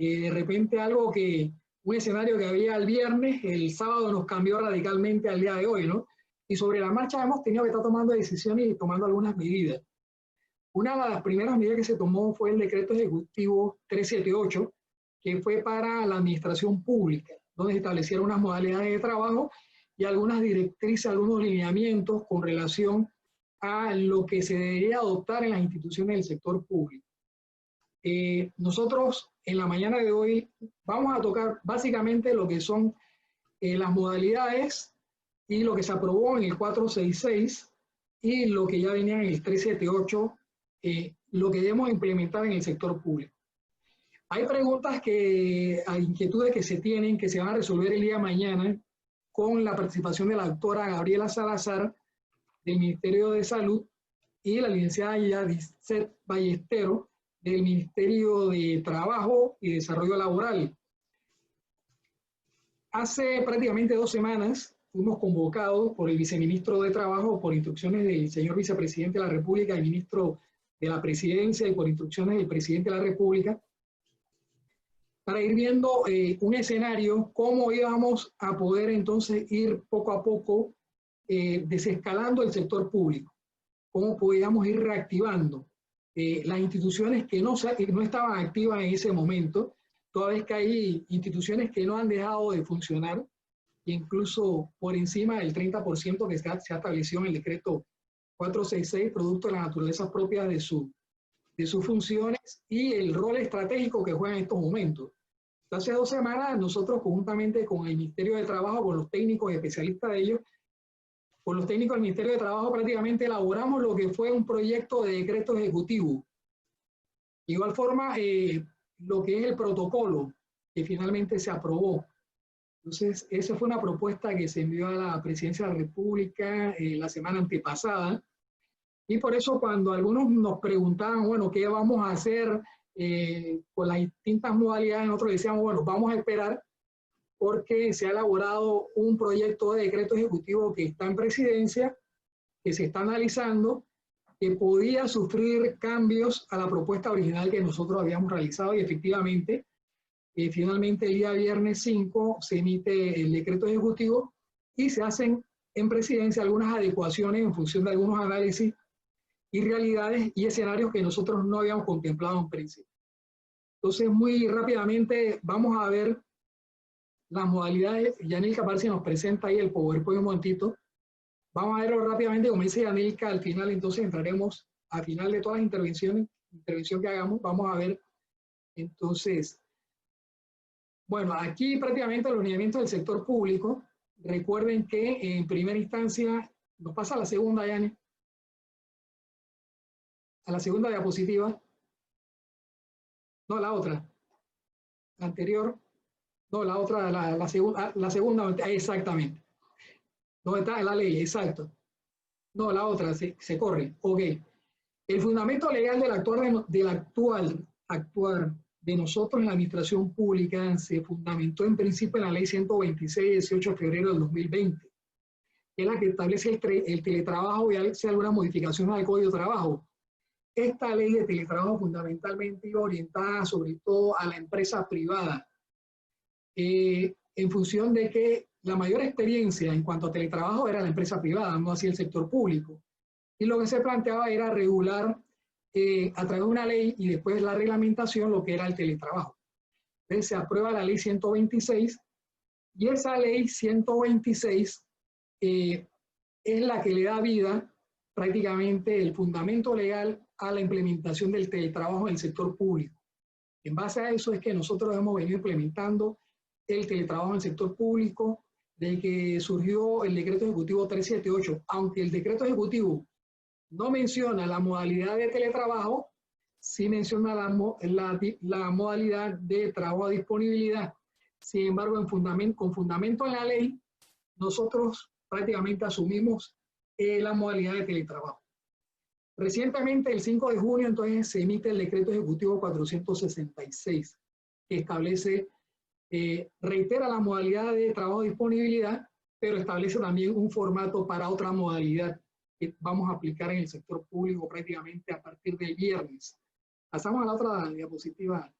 De repente un escenario que había el viernes, el sábado nos cambió radicalmente al día de hoy, ¿no? Y sobre la marcha hemos tenido que estar tomando decisiones y tomando algunas medidas. Una de las primeras medidas que se tomó fue el decreto ejecutivo 378, que fue para la administración pública, donde se establecieron unas modalidades de trabajo y algunas directrices, algunos lineamientos con relación a lo que se debería adoptar en las instituciones del sector público. Nosotros en la mañana de hoy vamos a tocar básicamente lo que son las modalidades y lo que se aprobó en el 466 y lo que ya venía en el 378, lo que debemos implementar en el sector público. Hay preguntas hay inquietudes que se tienen, que se van a resolver el día de mañana con la participación de la doctora Gabriela Salazar del Ministerio de Salud y la licenciada Yadicet Ballesteros del Ministerio de Trabajo y Desarrollo Laboral. Hace prácticamente 2 semanas fuimos convocados por el viceministro de Trabajo por instrucciones del señor vicepresidente de la República y ministro de la Presidencia y por instrucciones del presidente de la República para ir viendo un escenario, cómo íbamos a poder entonces ir poco a poco desescalando el sector público, cómo podíamos ir reactivando las instituciones que no estaban activas en ese momento, toda vez que hay instituciones que no han dejado de funcionar, incluso por encima del 30% que se ha establecido en el decreto 466, producto de la naturaleza propia de sus funciones y el rol estratégico que juegan en estos momentos. Hace 2 semanas nosotros conjuntamente con el Ministerio de Trabajo, con los técnicos y especialistas de ellos, con los técnicos del Ministerio de Trabajo prácticamente elaboramos lo que fue un proyecto de decreto ejecutivo. De igual forma, lo que es el protocolo que finalmente se aprobó. Entonces, esa fue una propuesta que se envió a la Presidencia de la República la semana antepasada. Y por eso cuando algunos nos preguntaban, bueno, ¿qué vamos a hacer con las distintas modalidades? Nosotros decíamos, bueno, vamos a esperar porque se ha elaborado un proyecto de decreto ejecutivo que está en presidencia, que se está analizando, que podía sufrir cambios a la propuesta original que nosotros habíamos realizado y efectivamente, finalmente el día viernes 5 se emite el decreto ejecutivo y se hacen en presidencia algunas adecuaciones en función de algunos análisis y realidades y escenarios que nosotros no habíamos contemplado en principio. Entonces, muy rápidamente vamos a ver las modalidades. Yanilka, parece que nos presenta ahí el PowerPoint un momentito. Vamos a verlo rápidamente, como dice Yanilka, al final entonces entraremos, al final de todas las intervención que hagamos, vamos a ver entonces, bueno, aquí prácticamente los lineamientos del sector público. Recuerden que en primera instancia, nos pasa a la segunda, Yani, a la segunda diapositiva, no, la otra, la anterior, no, la otra, la segunda, exactamente. ¿Dónde está la ley? Exacto. No, la otra, se corre. Ok. El fundamento legal del actuar de nosotros en la administración pública se fundamentó en principio en la ley 126, 18 de febrero del 2020, que es la que establece el teletrabajo y hace algunas modificaciones al Código de Trabajo. Esta ley de teletrabajo fundamentalmente iba orientada sobre todo a la empresa privada, en función de que la mayor experiencia en cuanto a teletrabajo era la empresa privada, no así el sector público. Y lo que se planteaba era regular a través de una ley y después la reglamentación lo que era el teletrabajo. Entonces se aprueba la ley 126 y esa ley 126 es la que le da vida, prácticamente el fundamento legal a la implementación del teletrabajo en el sector público. En base a eso es que nosotros hemos venido implementando el teletrabajo en el sector público desde que surgió el decreto ejecutivo 378, aunque el decreto ejecutivo no menciona la modalidad de teletrabajo, sí menciona la modalidad de trabajo a disponibilidad. Sin embargo, con fundamento en la ley, nosotros prácticamente asumimos la modalidad de teletrabajo. Recientemente, el 5 de junio, entonces, se emite el decreto ejecutivo 466, que establece, reitera la modalidad de trabajo de disponibilidad, pero establece también un formato para otra modalidad que vamos a aplicar en el sector público prácticamente a partir del viernes. Pasamos a la otra diapositiva.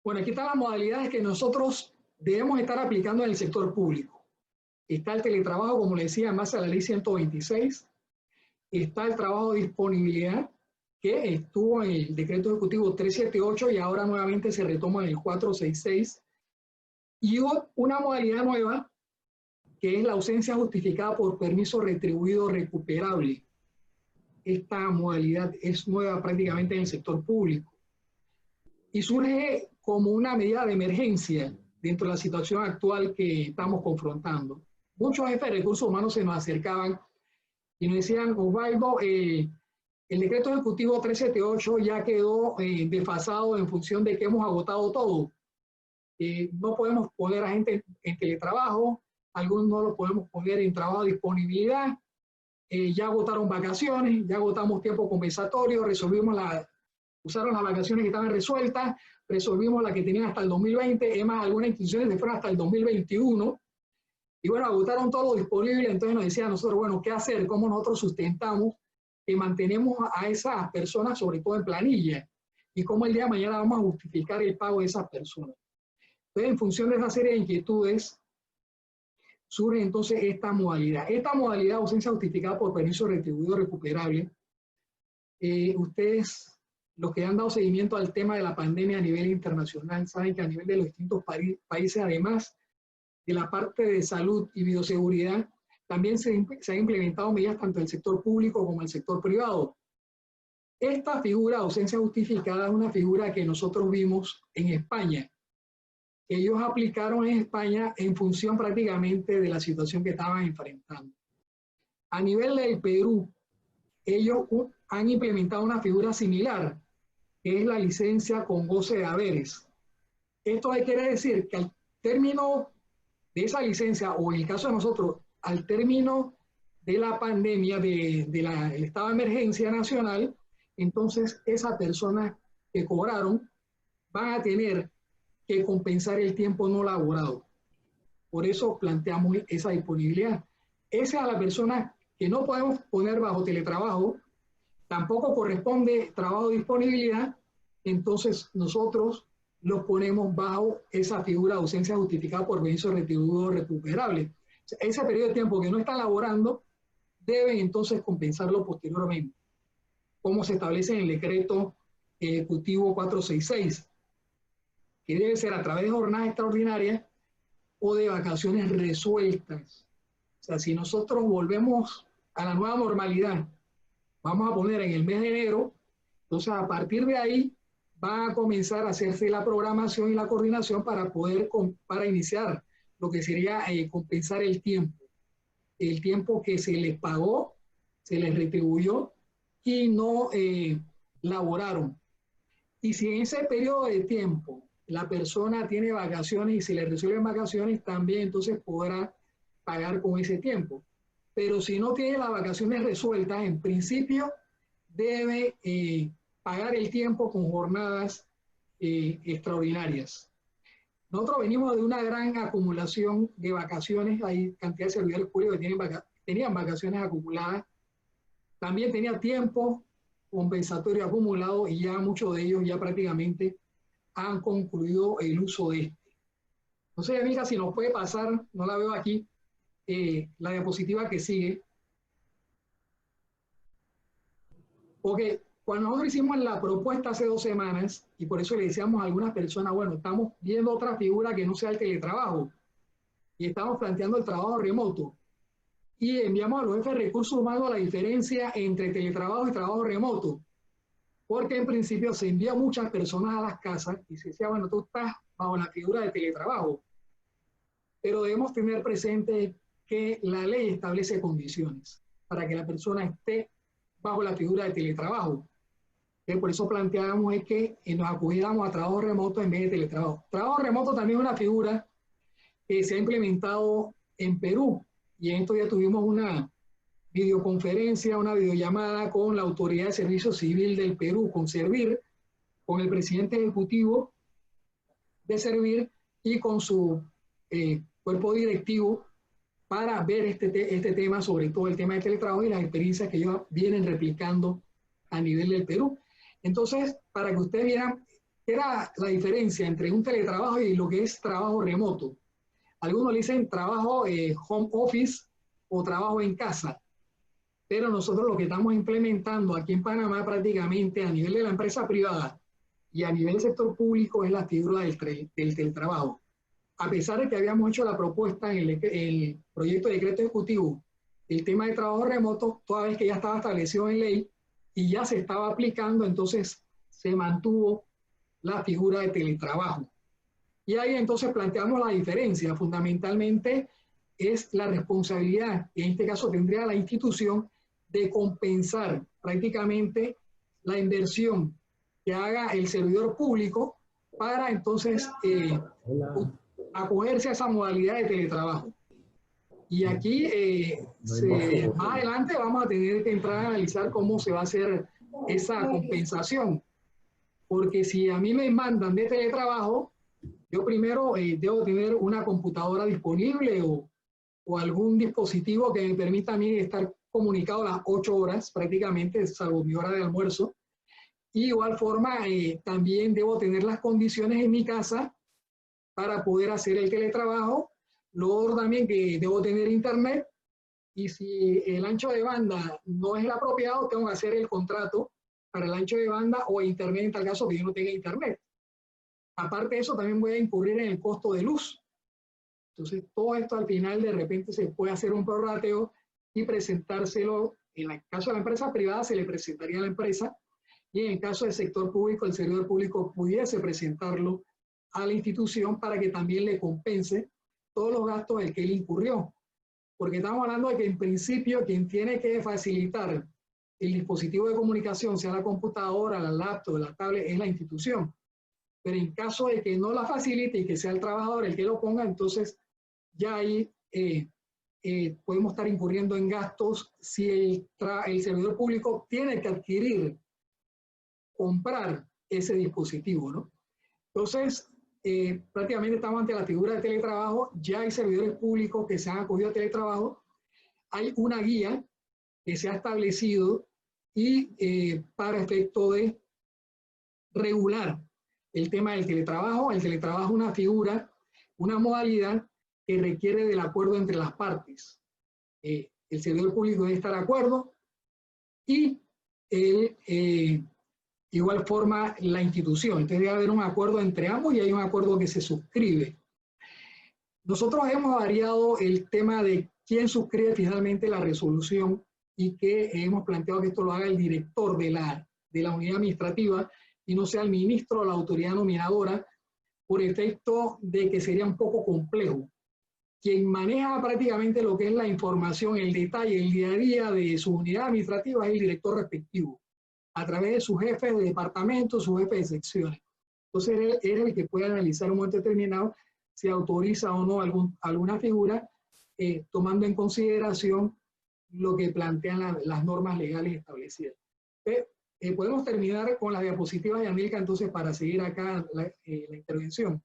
Bueno, aquí están las modalidades que nosotros debemos estar aplicando en el sector público. Está el teletrabajo, como le decía, en base a la ley 126. Está el trabajo de disponibilidad, que estuvo en el decreto ejecutivo 378 y ahora nuevamente se retoma en el 466. Y una modalidad nueva, que es la ausencia justificada por permiso retribuido recuperable. Esta modalidad es nueva prácticamente en el sector público y surge como una medida de emergencia dentro de la situación actual que estamos confrontando. Muchos jefes de recursos humanos se nos acercaban y nos decían: Osvaldo, el decreto ejecutivo 378 ya quedó desfasado en función de que hemos agotado todo. No podemos poner a gente en teletrabajo, algunos no lo podemos poner en trabajo de disponibilidad, ya agotaron vacaciones, ya agotamos tiempo compensatorio, usaron las vacaciones que estaban resueltas, resolvimos las que tenían hasta el 2020, es más, algunas instituciones se fueron hasta el 2021, y bueno, agotaron todo lo disponible. Entonces nos decían a nosotros, bueno, ¿qué hacer? ¿Cómo nosotros sustentamos y mantenemos a esas personas, sobre todo en planilla? ¿Y cómo el día de mañana vamos a justificar el pago de esas personas? Entonces, en función de esa serie de inquietudes, surge entonces esta modalidad. Esta modalidad, ausencia justificada por permiso retribuido recuperable, ustedes, los que han dado seguimiento al tema de la pandemia a nivel internacional, saben que a nivel de los distintos países, además de la parte de salud y bioseguridad, también se han implementado medidas tanto en el sector público como en el sector privado. Esta figura, ausencia justificada, es una figura que nosotros vimos en España. Ellos aplicaron en España en función prácticamente de la situación que estaban enfrentando. A nivel del Perú, ellos han implementado una figura similar, que es la licencia con goce de haberes. Esto quiere decir que al término de esa licencia, o en el caso de nosotros, al término de la pandemia, del estado de emergencia nacional, entonces esas personas que cobraron van a tener que compensar el tiempo no laborado. Por eso planteamos esa disponibilidad. Esa es a la persona que no podemos poner bajo teletrabajo, tampoco corresponde trabajo de disponibilidad, entonces nosotros los ponemos bajo esa figura de ausencia justificada por permiso retribuido recuperable. O sea, ese periodo de tiempo que no está laborando, deben entonces compensarlo posteriormente, como se establece en el decreto ejecutivo 466, que debe ser a través de jornadas extraordinarias o de vacaciones resueltas. O sea, si nosotros volvemos a la nueva normalidad, vamos a poner en el mes de enero, entonces a partir de ahí va a comenzar a hacerse la programación y la coordinación para iniciar lo que sería compensar el tiempo que se les pagó, se les retribuyó y no laboraron. Y si en ese periodo de tiempo la persona tiene vacaciones y se le resuelven vacaciones, también entonces podrá pagar con ese tiempo. Pero si no tiene las vacaciones resueltas, en principio debe pagar el tiempo con jornadas extraordinarias. Nosotros venimos de una gran acumulación de vacaciones, hay cantidad de servidores públicos que tenían vacaciones acumuladas, también tenía tiempo compensatorio acumulado y ya muchos de ellos ya prácticamente han concluido el uso de este. No sé, amiga, si nos puede pasar, no la veo aquí, la diapositiva que sigue. Porque cuando nosotros hicimos la propuesta hace 2 semanas, y por eso le decíamos a algunas personas, bueno, estamos viendo otra figura que no sea el teletrabajo, y estamos planteando el trabajo remoto, y enviamos a los jefes de recursos humanos la diferencia entre teletrabajo y trabajo remoto, porque en principio se envía muchas personas a las casas y se decía, bueno, tú estás bajo la figura de teletrabajo, pero debemos tener presente que la ley establece condiciones para que la persona esté bajo la figura de teletrabajo. Por eso planteábamos es que nos acogiéramos a trabajo remoto en vez de teletrabajo. Trabajo remoto también es una figura que se ha implementado en Perú, y en esto ya tuvimos una videoconferencia, una videollamada con la Autoridad de Servicio Civil del Perú, con Servir, con el presidente ejecutivo de Servir y con su cuerpo directivo para ver este tema, sobre todo el tema de teletrabajo y las experiencias que ellos vienen replicando a nivel del Perú. Entonces, para que ustedes vieran, era la diferencia entre un teletrabajo y lo que es trabajo remoto. Algunos le dicen trabajo home office o trabajo en casa, pero nosotros lo que estamos implementando aquí en Panamá prácticamente a nivel de la empresa privada y a nivel del sector público es la figura del teletrabajo. A pesar de que habíamos hecho la propuesta en el proyecto de decreto ejecutivo, el tema de trabajo remoto, toda vez que ya estaba establecido en ley y ya se estaba aplicando, entonces se mantuvo la figura de teletrabajo. Y ahí entonces planteamos la diferencia. Fundamentalmente es la responsabilidad, que en este caso tendría la institución, de compensar prácticamente la inversión que haga el servidor público para entonces acogerse a esa modalidad de teletrabajo. Y aquí, más adelante, vamos a tener que entrar a analizar cómo se va a hacer esa compensación. Porque si a mí me mandan de teletrabajo, yo primero debo tener una computadora disponible o algún dispositivo que me permita a mí estar comunicado las 8 horas prácticamente, salvo mi hora de almuerzo. Y de igual forma, también debo tener las condiciones en mi casa para poder hacer el teletrabajo. Luego también que debo tener internet y si el ancho de banda no es el apropiado, tengo que hacer el contrato para el ancho de banda o internet en tal caso que yo no tenga internet. Aparte de eso, también voy a incurrir en el costo de luz. Entonces, todo esto al final de repente se puede hacer un prorrateo y presentárselo. En el caso de la empresa privada se le presentaría a la empresa y en el caso del sector público, el servidor público pudiese presentarlo a la institución para que también le compense todos los gastos del que él incurrió. Porque estamos hablando de que en principio quien tiene que facilitar el dispositivo de comunicación, sea la computadora, la laptop, la tablet, es la institución. Pero en caso de que no la facilite y que sea el trabajador el que lo ponga, entonces ya ahí podemos estar incurriendo en gastos si el servidor público tiene que adquirir, comprar ese dispositivo, ¿no? Entonces, prácticamente estamos ante la figura de teletrabajo, ya hay servidores públicos que se han acogido a teletrabajo, hay una guía que se ha establecido y para efecto de regular el tema del teletrabajo. El teletrabajo es una figura, una modalidad que requiere del acuerdo entre las partes. El servidor público debe estar de acuerdo y igual forma la institución. Entonces debe haber un acuerdo entre ambos y hay un acuerdo que se suscribe. Nosotros hemos variado el tema de quién suscribe finalmente la resolución y que hemos planteado que esto lo haga el director de la unidad administrativa y no sea el ministro o la autoridad nominadora, por efecto de que sería un poco complejo. Quien maneja prácticamente lo que es la información, el detalle, el día a día de su unidad administrativa es el director respectivo, a través de sus jefes de departamento, sus jefes de secciones. Entonces, él es el que puede analizar en un momento determinado si autoriza o no alguna figura, tomando en consideración lo que plantean las normas legales establecidas. Podemos terminar con las diapositivas de Anilka, entonces, para seguir acá la intervención.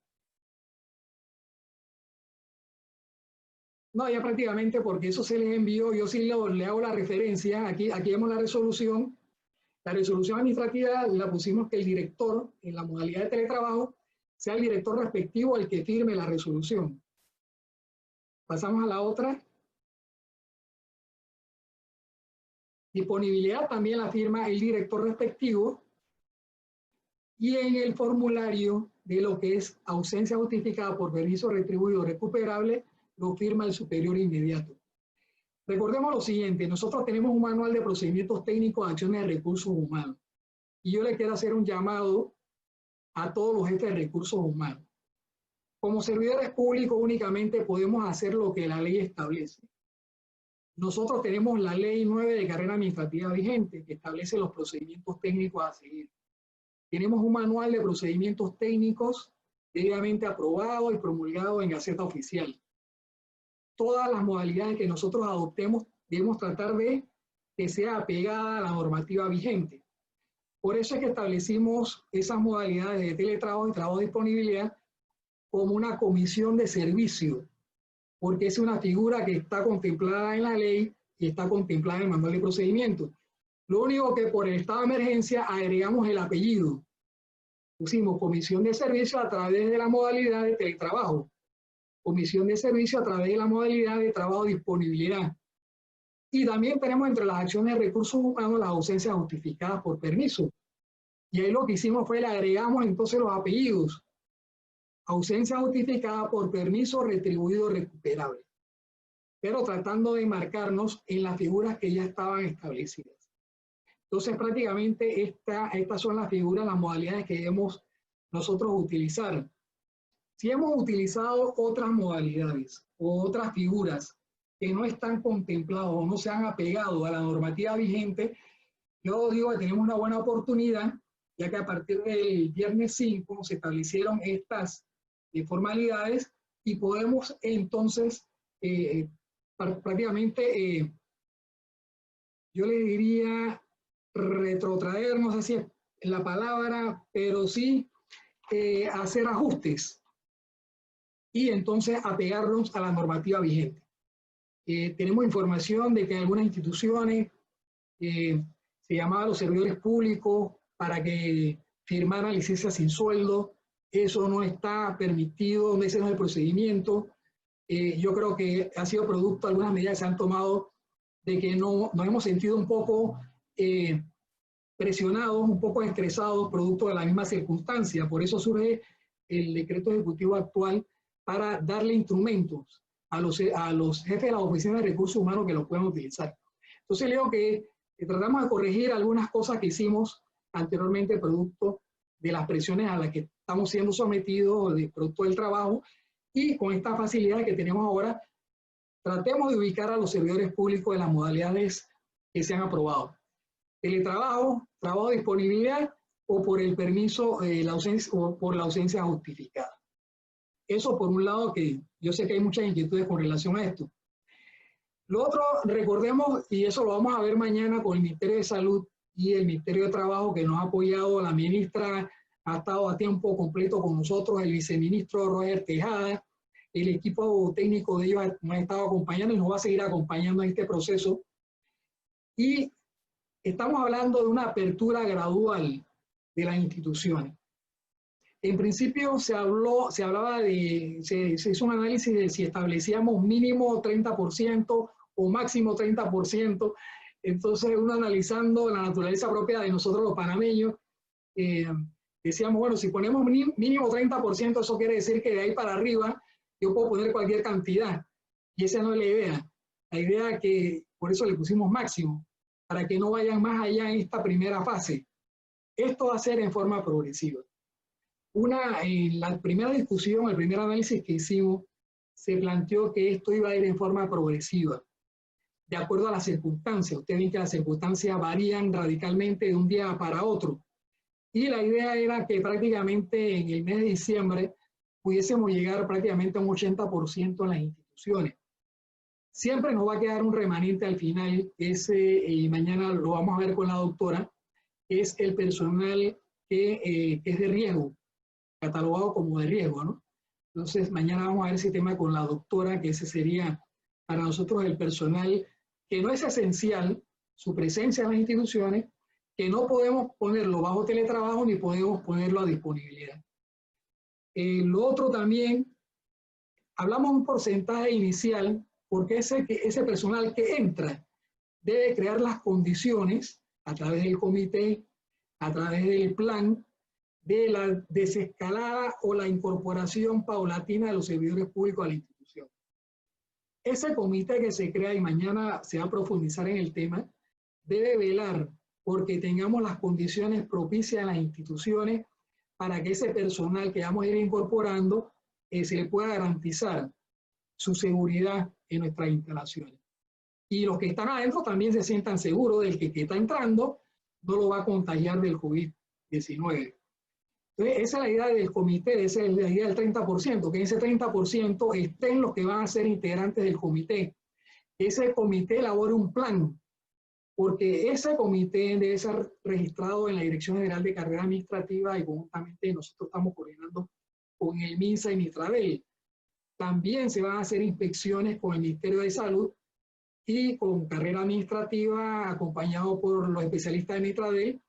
No, ya prácticamente, porque eso se les envió, yo sí le hago la referencia, aquí vemos la resolución. La resolución administrativa la pusimos que el director, en la modalidad de teletrabajo, sea el director respectivo el que firme la resolución. Pasamos a la otra. Disponibilidad también la firma el director respectivo. Y en el formulario de lo que es ausencia justificada por permiso retribuido recuperable, lo firma el superior inmediato. Recordemos lo siguiente, nosotros tenemos un manual de procedimientos técnicos de acciones de recursos humanos. Y yo le quiero hacer un llamado a todos los jefes de recursos humanos. Como servidores públicos únicamente podemos hacer lo que la ley establece. Nosotros tenemos la Ley 9 de Carrera Administrativa vigente que establece los procedimientos técnicos a seguir. Tenemos un manual de procedimientos técnicos debidamente aprobado y promulgado en Gaceta Oficial. Todas las modalidades que nosotros adoptemos debemos tratar de que sea apegada a la normativa vigente. Por eso es que establecimos esas modalidades de teletrabajo y trabajo de disponibilidad como una comisión de servicio, porque es una figura que está contemplada en la ley y está contemplada en el manual de procedimientos. Lo único que por el estado de emergencia agregamos el apellido, Pusimos comisión de servicio a través de la modalidad de teletrabajo, comisión de servicio a través de la modalidad de trabajo disponibilidad. Y también tenemos entre las acciones de recursos humanos las ausencias justificadas por permiso. Y ahí lo que hicimos fue le agregamos entonces los apellidos. Ausencia justificada por permiso retribuido recuperable. Pero tratando de marcarnos en las figuras que ya estaban establecidas. Entonces prácticamente estas son las figuras, las modalidades que debemos nosotros utilizar. Si hemos utilizado otras modalidades o otras figuras que no están contemplados o no se han apegado a la normativa vigente, yo digo que tenemos una buena oportunidad, ya que a partir del viernes 5 se establecieron estas formalidades y podemos entonces prácticamente, yo le diría retrotraer, no sé si es la palabra, pero sí hacer ajustes y entonces apegarnos a la normativa vigente. Tenemos información de que en algunas instituciones se llamaba a los servidores públicos para que firmaran licencias sin sueldo. Eso no está permitido, ese no es el procedimiento. Yo creo que ha sido producto de algunas medidas que se han tomado de que nos hemos sentido un poco presionados, un poco estresados, producto de la misma circunstancia. Por eso surge el decreto ejecutivo actual para darle instrumentos a los jefes de las oficinas de recursos humanos que los puedan utilizar. Entonces leo que tratamos de corregir algunas cosas que hicimos anteriormente producto de las presiones a las que estamos siendo sometidos, de producto del trabajo, y con esta facilidad que tenemos ahora, tratemos de ubicar a los servidores públicos en las modalidades que se han aprobado. Teletrabajo, trabajo de disponibilidad o por el permiso, la ausencia, o por la ausencia justificada. Eso por un lado, que yo sé que hay muchas inquietudes con relación a esto. Lo otro, recordemos, y eso lo vamos a ver mañana con el Ministerio de Salud y el Ministerio de Trabajo, que nos ha apoyado, la ministra ha estado a tiempo completo con nosotros, el viceministro Roger Tejada, el equipo técnico de ellos nos ha estado acompañando y nos va a seguir acompañando en este proceso. Y estamos hablando de una apertura gradual de las instituciones. En principio se hizo un análisis de si establecíamos mínimo 30% o máximo 30%. Entonces, uno analizando la naturaleza propia de nosotros los panameños, decíamos, bueno, si ponemos mínimo 30%, eso quiere decir que de ahí para arriba yo puedo poner cualquier cantidad. Y esa no es la idea. La idea es que, por eso le pusimos máximo, para que no vayan más allá en esta primera fase. Esto va a ser en forma progresiva. En la primera discusión, el primer análisis que hicimos, se planteó que esto iba a ir en forma progresiva, de acuerdo a las circunstancias. Ustedes ven que las circunstancias varían radicalmente de un día para otro. Y la idea era que prácticamente en el mes de diciembre pudiésemos llegar prácticamente a un 80% en las instituciones. Siempre nos va a quedar un remanente al final, y mañana lo vamos a ver con la doctora, es el personal que es de riesgo, catalogado como de riesgo, ¿no? Entonces, mañana vamos a ver ese tema con la doctora, que ese sería para nosotros el personal que no es esencial, su presencia en las instituciones, que no podemos ponerlo bajo teletrabajo ni podemos ponerlo a disponibilidad. Lo otro también, hablamos de un porcentaje inicial, porque ese personal que entra debe crear las condiciones a través del comité, a través del plan, de la desescalada o la incorporación paulatina de los servidores públicos a la institución. Ese comité que se crea, y mañana se va a profundizar en el tema, debe velar porque tengamos las condiciones propicias en las instituciones para que ese personal que vamos a ir incorporando se le pueda garantizar su seguridad en nuestras instalaciones. Y los que están adentro también se sientan seguros del que está entrando no lo va a contagiar del COVID-19. Entonces, esa es la idea del comité, esa es la idea del 30%, que ese 30% estén los que van a ser integrantes del comité. Ese comité elabore un plan, porque ese comité debe ser registrado en la Dirección General de Carrera Administrativa y conjuntamente nosotros estamos coordinando con el MINSA y MITRADEL. También se van a hacer inspecciones con el Ministerio de Salud y con carrera administrativa acompañado por los especialistas de MITRADEL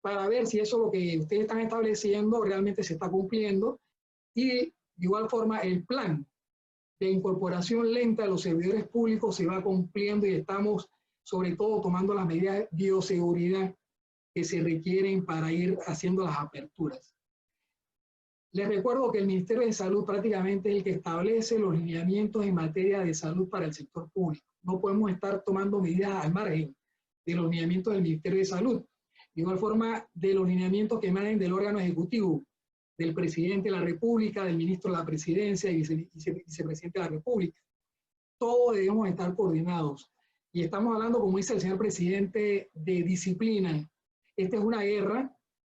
para ver si eso lo que ustedes están estableciendo realmente se está cumpliendo, y de igual forma el plan de incorporación lenta de los servidores públicos se va cumpliendo y estamos sobre todo tomando las medidas de bioseguridad que se requieren para ir haciendo las aperturas. Les recuerdo que el Ministerio de Salud prácticamente es el que establece los lineamientos en materia de salud para el sector público. No podemos estar tomando medidas al margen de los lineamientos del Ministerio de Salud. De igual forma, de los lineamientos que emanen del órgano ejecutivo, del presidente de la República, del ministro de la Presidencia y vicepresidente de la República. Todos debemos estar coordinados. Y estamos hablando, como dice el señor presidente, de disciplina. Esta es una guerra,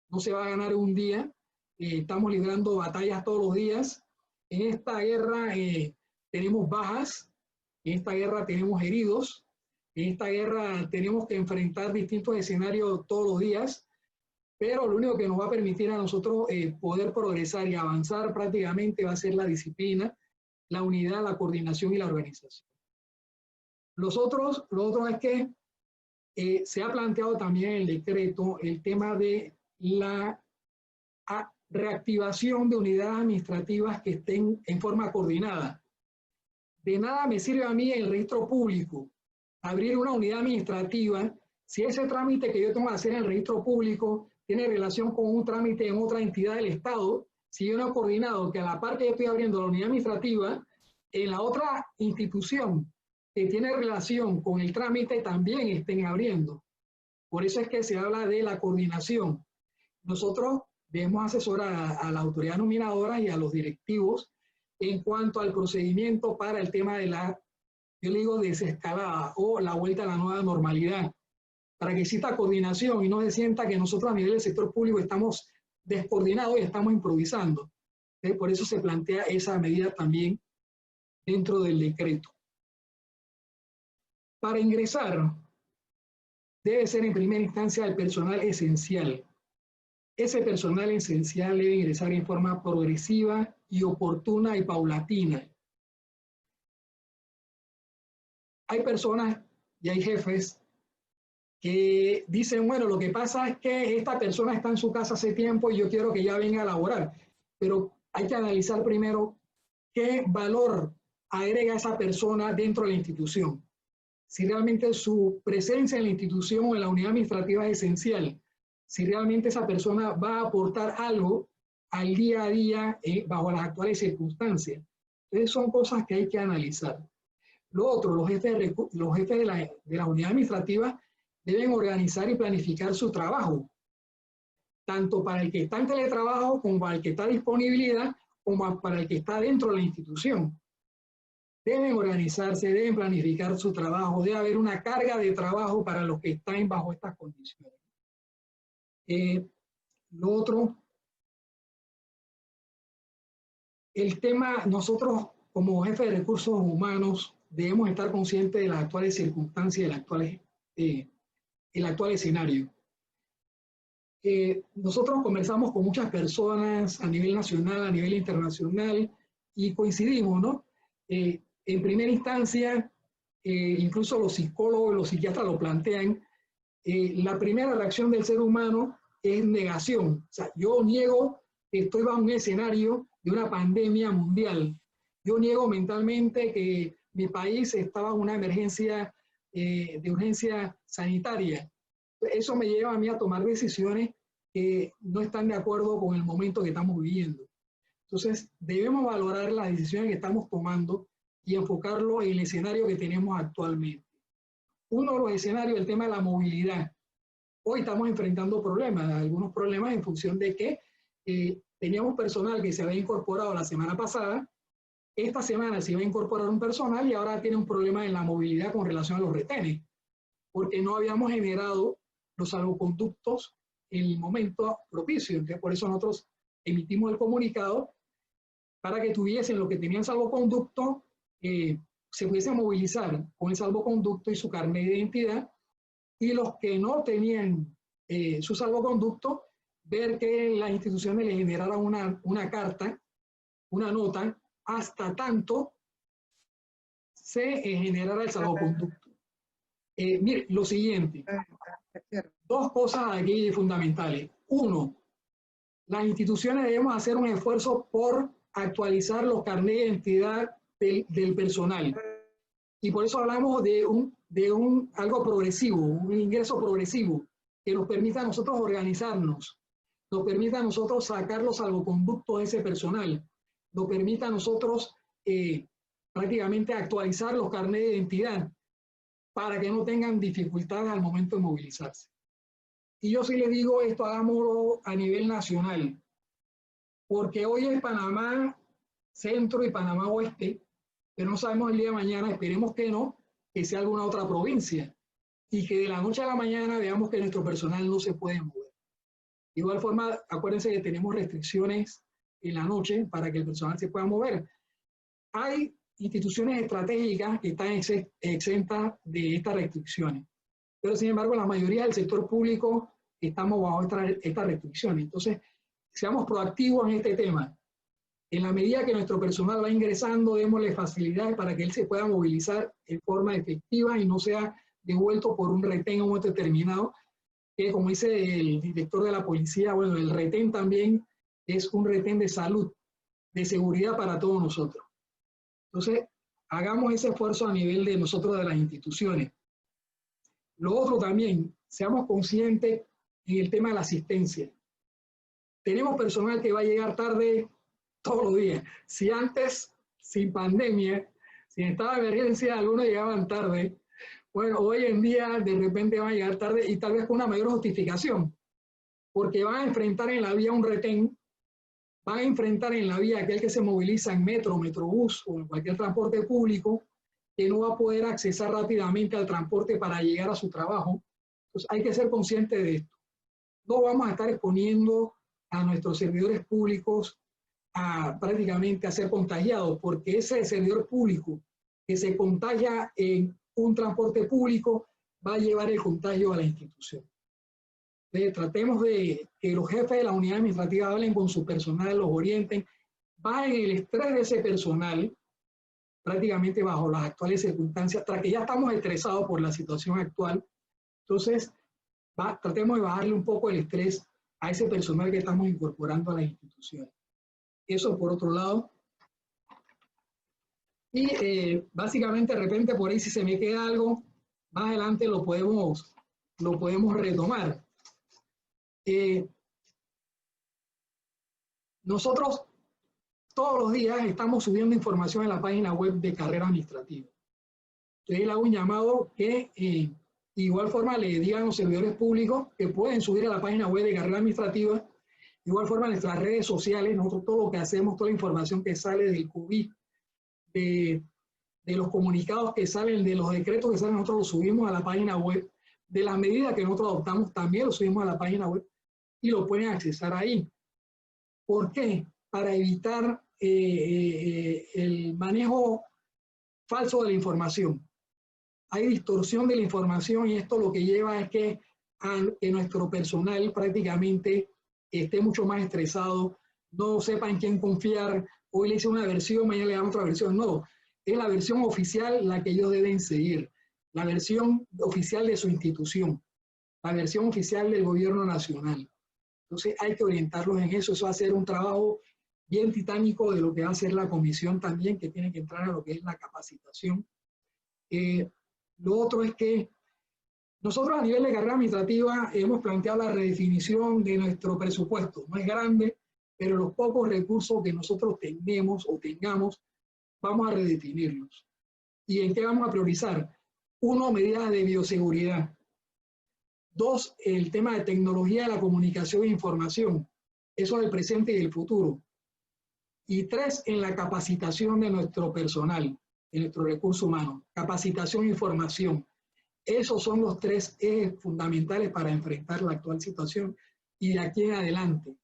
no se va a ganar un día. Estamos librando batallas todos los días. En esta guerra tenemos bajas, en esta guerra tenemos heridos, en esta guerra tenemos que enfrentar distintos escenarios todos los días, pero lo único que nos va a permitir a nosotros poder progresar y avanzar prácticamente va a ser la disciplina, la unidad, la coordinación y la organización. Lo otro es que se ha planteado también en el decreto el tema de la reactivación de unidades administrativas que estén en forma coordinada. De nada me sirve a mí el registro público, abrir una unidad administrativa, si ese trámite que yo tengo que hacer en el registro público tiene relación con un trámite en otra entidad del Estado, si yo no he coordinado que a la par que yo estoy abriendo la unidad administrativa, en la otra institución que tiene relación con el trámite también estén abriendo. Por eso es que se habla de la coordinación. Nosotros debemos asesorar a la autoridad nominadora y a los directivos en cuanto al procedimiento para el tema de la, yo le digo, desescalada o la vuelta a la nueva normalidad, para que exista coordinación y no se sienta que nosotros a nivel del sector público estamos descoordinados y estamos improvisando. Por eso se plantea esa medida también dentro del decreto. Para ingresar, debe ser en primera instancia el personal esencial. Ese personal esencial debe ingresar en forma progresiva y oportuna y paulatina. Hay personas y hay jefes que dicen, bueno, lo que pasa es que esta persona está en su casa hace tiempo y yo quiero que ya venga a laborar. Pero hay que analizar primero qué valor agrega esa persona dentro de la institución. Si realmente su presencia en la institución o en la unidad administrativa es esencial, si realmente esa persona va a aportar algo al día a día bajo las actuales circunstancias. Entonces son cosas que hay que analizar. Lo otro, los jefes de la unidad administrativa deben organizar y planificar su trabajo, tanto para el que está en teletrabajo como para el que está en disponibilidad, como para el que está dentro de la institución. Deben organizarse, deben planificar su trabajo, debe haber una carga de trabajo para los que están bajo estas condiciones. Lo otro, el tema, nosotros como jefe de recursos humanos debemos estar conscientes de las actuales circunstancias, el actual escenario. Nosotros conversamos con muchas personas a nivel nacional, a nivel internacional, y coincidimos, ¿no? En primera instancia, incluso los psicólogos y los psiquiatras lo plantean, la primera reacción del ser humano es negación. O sea, yo niego que estoy bajo un escenario de una pandemia mundial. Yo niego mentalmente que mi país está bajo una emergencia de urgencia sanitaria. Eso me lleva a mí a tomar decisiones que no están de acuerdo con el momento que estamos viviendo. Entonces, debemos valorar las decisiones que estamos tomando y enfocarlo en el escenario que tenemos actualmente. Uno de los escenarios, el tema de la movilidad. Hoy estamos enfrentando problemas, algunos problemas en función de que teníamos personal que se había incorporado la semana pasada, esta semana se iba a incorporar un personal y ahora tiene un problema en la movilidad con relación a los retenes, porque no habíamos generado los salvoconductos en el momento propicio. Entonces, por eso nosotros emitimos el comunicado para que tuviesen lo que tenían salvoconducto, se pudiesen movilizar con el salvoconducto y su carnet de identidad, y los que no tenían su salvoconducto, ver que las instituciones les generaran una carta, una nota, hasta tanto se generara el salvoconducto. Mire, lo siguiente, Dos cosas aquí fundamentales. Uno, las instituciones debemos hacer un esfuerzo por actualizar los carnets de identidad del personal. Y por eso hablamos de algo progresivo, un ingreso progresivo, que nos permita a nosotros organizarnos, nos permita a nosotros sacar los salvoconductos de ese personal, nos permita a nosotros prácticamente actualizar los carnets de identidad para que no tengan dificultades al momento de movilizarse. Y yo sí les digo esto, hagámoslo a nivel nacional, porque hoy es Panamá Centro y Panamá Oeste, pero no sabemos el día de mañana, esperemos que no, que sea alguna otra provincia, y que de la noche a la mañana veamos que nuestro personal no se puede mover. De igual forma, acuérdense que tenemos restricciones en la noche para que el personal se pueda mover. Hay instituciones estratégicas que están exentas de estas restricciones, pero sin embargo la mayoría del sector público estamos bajo estas restricciones. Entonces, seamos proactivos en este tema. En la medida que nuestro personal va ingresando, démosle facilidades para que él se pueda movilizar en forma efectiva y no sea devuelto por un retén en un momento determinado, que como dice el director de la policía, bueno, el retén también es un retén de salud, de seguridad para todos nosotros. Entonces, hagamos ese esfuerzo a nivel de nosotros, de las instituciones. Lo otro también, seamos conscientes en el tema de la asistencia. Tenemos personal que va a llegar tarde todos los días. Si antes, sin pandemia, sin estado de emergencia, algunos llegaban tarde, bueno, hoy en día de repente van a llegar tarde y tal vez con una mayor justificación, porque van a enfrentar en la vía un retén, van a enfrentar en la vía aquel que se moviliza en metro, metrobús o en cualquier transporte público, que no va a poder accesar rápidamente al transporte para llegar a su trabajo. Entonces hay que ser consciente de esto. No vamos a estar exponiendo a nuestros servidores públicos prácticamente a ser contagiados, porque ese servidor público que se contagia en un transporte público va a llevar el contagio a la institución. Entonces, tratemos de que los jefes de la unidad administrativa hablen con su personal, los orienten, bajen el estrés de ese personal, prácticamente bajo las actuales circunstancias, tras que ya estamos estresados por la situación actual. Entonces, tratemos de bajarle un poco el estrés a ese personal que estamos incorporando a las instituciones. Eso por otro lado. Y básicamente, de repente, por ahí si se me queda algo, más adelante lo podemos retomar. Nosotros todos los días estamos subiendo información en la página web de Carrera Administrativa. Entonces le hago un llamado que de igual forma le digan a los servidores públicos que pueden subir a la página web de Carrera Administrativa. De igual forma en nuestras redes sociales, nosotros todo lo que hacemos, toda la información que sale del COVID, de los comunicados que salen, de los decretos que salen, nosotros los subimos a la página web. De las medidas que nosotros adoptamos también lo subimos a la página web y lo pueden accesar ahí. ¿Por qué? Para evitar el manejo falso de la información. Hay distorsión de la información y esto lo que lleva es que nuestro personal prácticamente esté mucho más estresado, no sepa en quién confiar, hoy le hice una versión, mañana le dan otra versión. No, es la versión oficial la que ellos deben seguir, la versión oficial de su institución, la versión oficial del gobierno nacional. Entonces hay que orientarlos en eso, eso va a ser un trabajo bien titánico de lo que va a hacer la comisión también, que tiene que entrar a lo que es la capacitación. Lo otro es que nosotros a nivel de carrera administrativa hemos planteado la redefinición de nuestro presupuesto. No es grande, pero los pocos recursos que nosotros tenemos o tengamos, vamos a redefinirlos. ¿Y en qué vamos a priorizar? Uno, medidas de bioseguridad. Dos, el tema de tecnología de la comunicación e información. Eso es el presente y el futuro. Y tres, en la capacitación de nuestro personal, de nuestro recurso humano. Capacitación e información. Esos son los tres ejes fundamentales para enfrentar la actual situación y de aquí en adelante.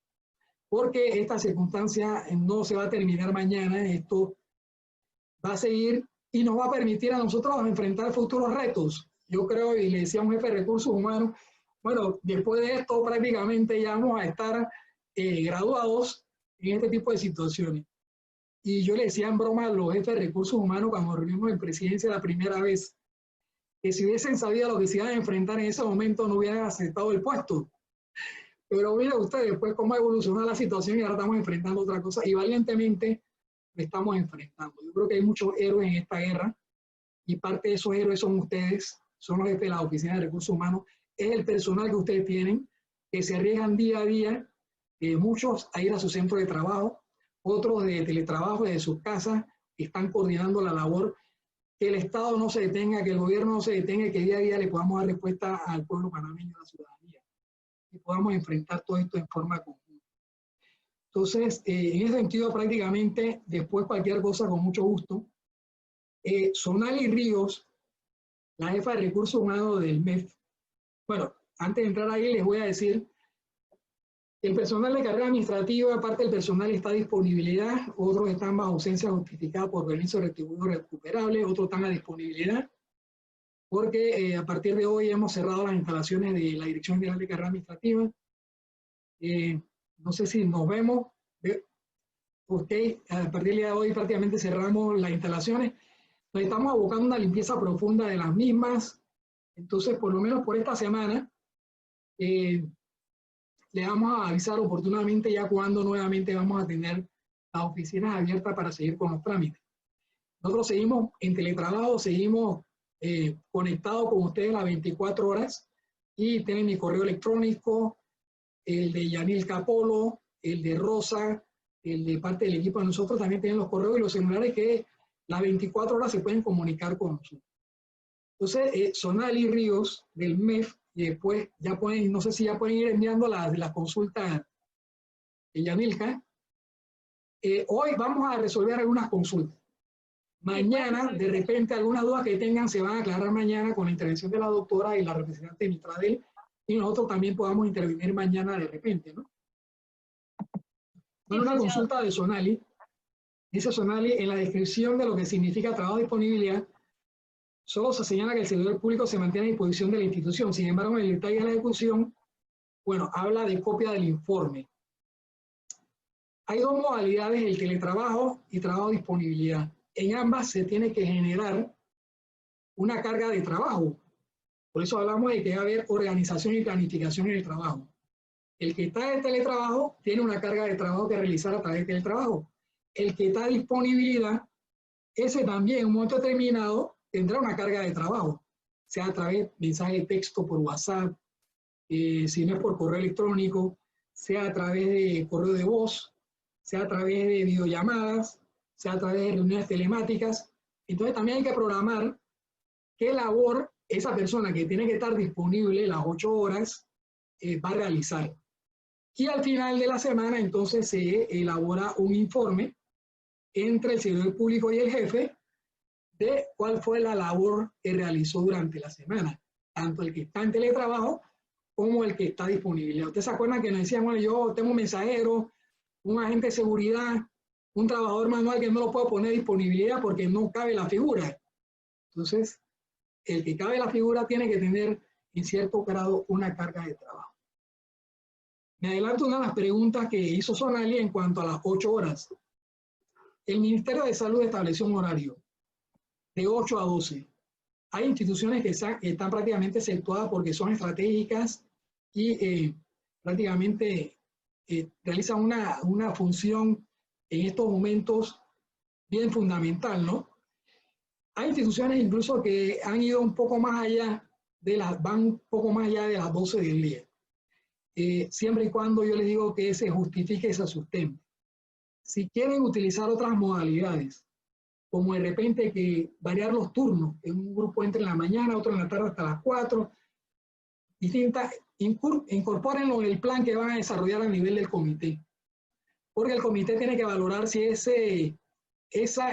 Porque esta circunstancia no se va a terminar mañana, esto va a seguir y nos va a permitir a nosotros enfrentar futuros retos. Yo creo, y le decía a un jefe de recursos humanos, bueno, después de esto prácticamente ya vamos a estar graduados en este tipo de situaciones. Y yo le decía en broma a los jefes de recursos humanos cuando nos reunimos en presidencia la primera vez, que si hubiesen sabido lo que se iban a enfrentar en ese momento no hubieran aceptado el puesto. Pero miren ustedes después cómo ha evolucionado la situación y ahora estamos enfrentando otra cosa y valientemente lo estamos enfrentando. Yo creo que hay muchos héroes en esta guerra y parte de esos héroes son ustedes, son los jefes de la Oficina de Recursos Humanos, es el personal que ustedes tienen, que se arriesgan día a día, muchos a ir a su centro de trabajo, otros de teletrabajo desde sus casas, que están coordinando la labor, que el Estado no se detenga, que el gobierno no se detenga, que día a día le podamos dar respuesta al pueblo panameño, a la ciudadanía, y podamos enfrentar todo esto en forma conjunta. Entonces, en ese sentido, prácticamente, después cualquier cosa, con mucho gusto. Sonali Ríos, la jefa de Recursos Humanos del MEF. Bueno, antes de entrar ahí les voy a decir que el personal de carrera administrativa, parte del personal está a disponibilidad, otros están bajo ausencia justificada por permiso retribuido recuperable, otros están a disponibilidad, porque a partir de hoy hemos cerrado las instalaciones de la Dirección General de Carrera Administrativa. No sé si nos vemos. Ok, a partir de hoy prácticamente cerramos las instalaciones. Nos estamos abocando a una limpieza profunda de las mismas. Entonces, por lo menos por esta semana, le vamos a avisar oportunamente ya cuando nuevamente vamos a tener las oficinas abiertas para seguir con los trámites. Nosotros seguimos en teletrabajo, seguimos conectados con ustedes las 24 horas y tienen mi correo electrónico, el de Yanil Capolo, el de Rosa, el de parte del equipo de nosotros también tienen los correos y los celulares que las 24 horas se pueden comunicar con nosotros. Entonces, Sonali Ríos del MEF, y después ya pueden, no sé si ya pueden ir enviando las consultas de Yanilka. Hoy vamos a resolver algunas consultas. Mañana, de repente, algunas dudas que tengan se van a aclarar mañana con la intervención de la doctora y la representante de Mitradel, y nosotros también podamos intervenir mañana de repente, ¿no? Bueno, una consulta de Sonali. Dice Sonali, en la descripción de lo que significa trabajo de disponibilidad, solo se señala que el servidor público se mantiene a disposición de la institución. Sin embargo, en el detalle de la ejecución, bueno, habla de copia del informe. Hay dos modalidades, el teletrabajo y trabajo de disponibilidad. En ambas se tiene que generar una carga de trabajo. Por eso hablamos de que debe haber organización y planificación en el trabajo. El que está en teletrabajo tiene una carga de trabajo que realizar a través del teletrabajo. El que está a disponibilidad, ese también en un momento determinado tendrá una carga de trabajo, sea a través de mensaje de texto por WhatsApp, si no es por correo electrónico, sea a través de correo de voz, sea a través de videollamadas, sea a través de reuniones telemáticas. Entonces también hay que programar qué labor esa persona que tiene que estar disponible las 8 horas va a realizar. Y al final de la semana entonces se elabora un informe entre el servidor público y el jefe de cuál fue la labor que realizó durante la semana, tanto el que está en teletrabajo como el que está disponible. Ustedes se acuerdan que nos decían, bueno, yo tengo un mensajero, un agente de seguridad, un trabajador manual que no lo puedo poner disponibilidad porque no cabe la figura. Entonces, el que cabe la figura tiene que tener en cierto grado una carga de trabajo. Me adelanto una de las preguntas que hizo Sonali en cuanto a las 8 horas. El Ministerio de Salud estableció un horario de 8 a 12. Hay instituciones que están prácticamente exceptuadas porque son estratégicas y prácticamente realizan una función en estos momentos bien fundamental, ¿no? Hay instituciones incluso que han ido un poco más allá van un poco más allá de las 12 del día. Siempre y cuando yo les digo que se justifique ese sustento. Si quieren utilizar otras modalidades, como de repente que variar los turnos, que un grupo entre en la mañana, otro en la tarde hasta las 4, incorpórenlo en el plan que van a desarrollar a nivel del comité. Porque el comité tiene que valorar si ese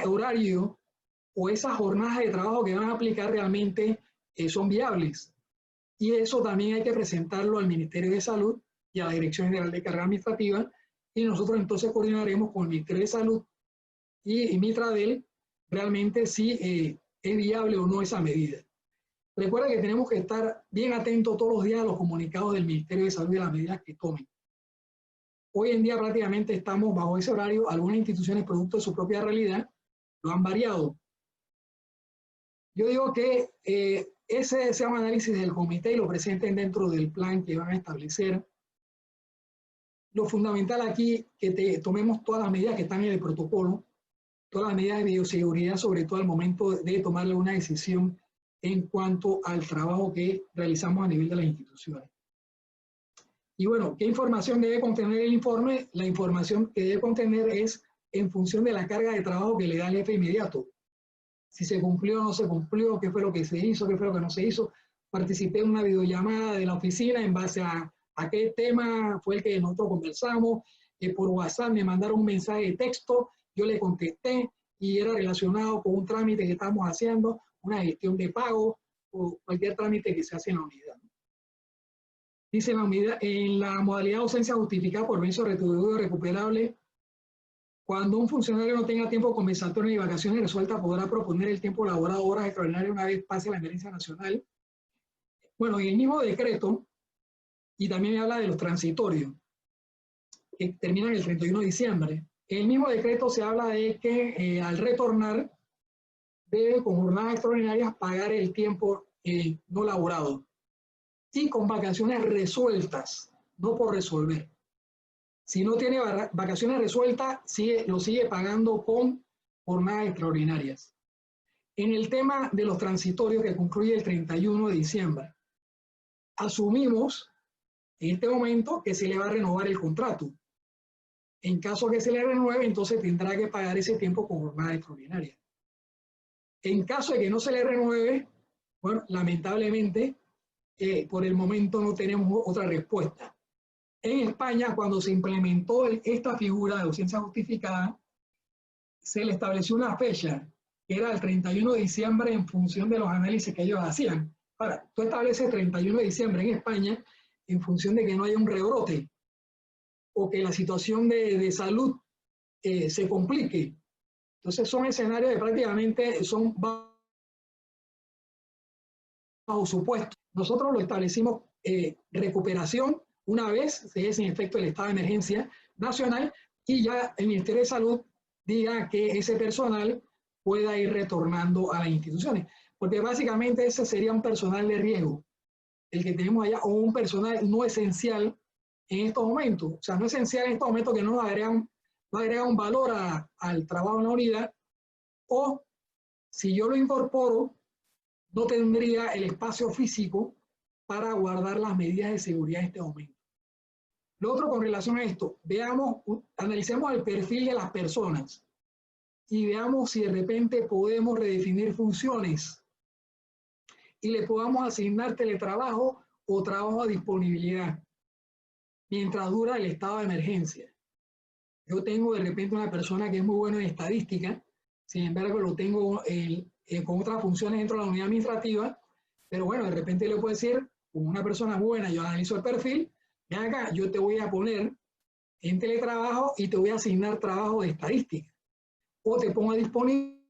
horario o esas jornadas de trabajo que van a aplicar realmente son viables. Y eso también hay que presentarlo al Ministerio de Salud y a la Dirección General de Carrera Administrativa, y nosotros entonces coordinaremos con el Ministerio de Salud y Mitradel realmente si es viable o no esa medida. Recuerda que tenemos que estar bien atentos todos los días a los comunicados del Ministerio de Salud y a las medidas que tomen. Hoy en día prácticamente estamos bajo ese horario. Algunas instituciones, producto de su propia realidad, lo han variado. Yo digo que ese sea un análisis del comité y lo presenten dentro del plan que van a establecer. Lo fundamental aquí es que tomemos todas las medidas que están en el protocolo, todas las medidas de bioseguridad, sobre todo al momento de tomar una decisión en cuanto al trabajo que realizamos a nivel de las instituciones. Y bueno, ¿qué información debe contener el informe? La información que debe contener es en función de la carga de trabajo que le da el jefe inmediato. Si se cumplió o no se cumplió, qué fue lo que se hizo, qué fue lo que no se hizo. Participé en una videollamada de la oficina en base a qué tema fue el que nosotros conversamos. Por WhatsApp me mandaron un mensaje de texto, yo le contesté y era relacionado con un trámite que estamos haciendo, una gestión de pago o cualquier trámite que se hace en la unidad. Dice en la modalidad de ausencia justificada por beneficio retribuido recuperable, cuando un funcionario no tenga tiempo compensatorio ni vacaciones resueltas, podrá proponer el tiempo laborado horas extraordinarias una vez pase la emergencia nacional. Bueno, en el mismo decreto, y también me habla de los transitorios, que terminan el 31 de diciembre. En el mismo decreto se habla de que al retornar debe con jornadas extraordinarias pagar el tiempo no laborado y con vacaciones resueltas, no por resolver. Si no tiene vacaciones resueltas, lo sigue pagando con jornadas extraordinarias. En el tema de los transitorios que concluye el 31 de diciembre, asumimos en este momento que se le va a renovar el contrato. En caso que se le renueve, entonces tendrá que pagar ese tiempo con jornada extraordinaria. En caso de que no se le renueve, bueno, lamentablemente, por el momento no tenemos otra respuesta. En España, cuando se implementó esta figura de ausencia justificada, se le estableció una fecha, que era el 31 de diciembre en función de los análisis que ellos hacían. Ahora, tú estableces 31 de diciembre en España en función de que no haya un rebrote o que la situación de salud se complique. Entonces son escenarios que prácticamente son bajo supuesto. Nosotros lo establecimos recuperación una vez se es en efecto el estado de emergencia nacional y ya el Ministerio de Salud diga que ese personal pueda ir retornando a las instituciones. Porque básicamente ese sería un personal de riesgo, el que tenemos allá, o un personal no esencial en estos momentos. O sea, no esencial en estos momentos que no agrega un valor al trabajo en la unidad, o si yo lo incorporo, no tendría el espacio físico para guardar las medidas de seguridad en este momento. Lo otro con relación a esto, analicemos el perfil de las personas y veamos si de repente podemos redefinir funciones y le podamos asignar teletrabajo o trabajo a disponibilidad mientras dura el estado de emergencia. Yo tengo de repente una persona que es muy buena en estadística, sin embargo lo tengo con otras funciones dentro de la unidad administrativa, pero bueno, de repente le puedo decir, como una persona buena, yo analizo el perfil, ven acá, yo te voy a poner en teletrabajo y te voy a asignar trabajo de estadística. O te pongo a disponibilidad,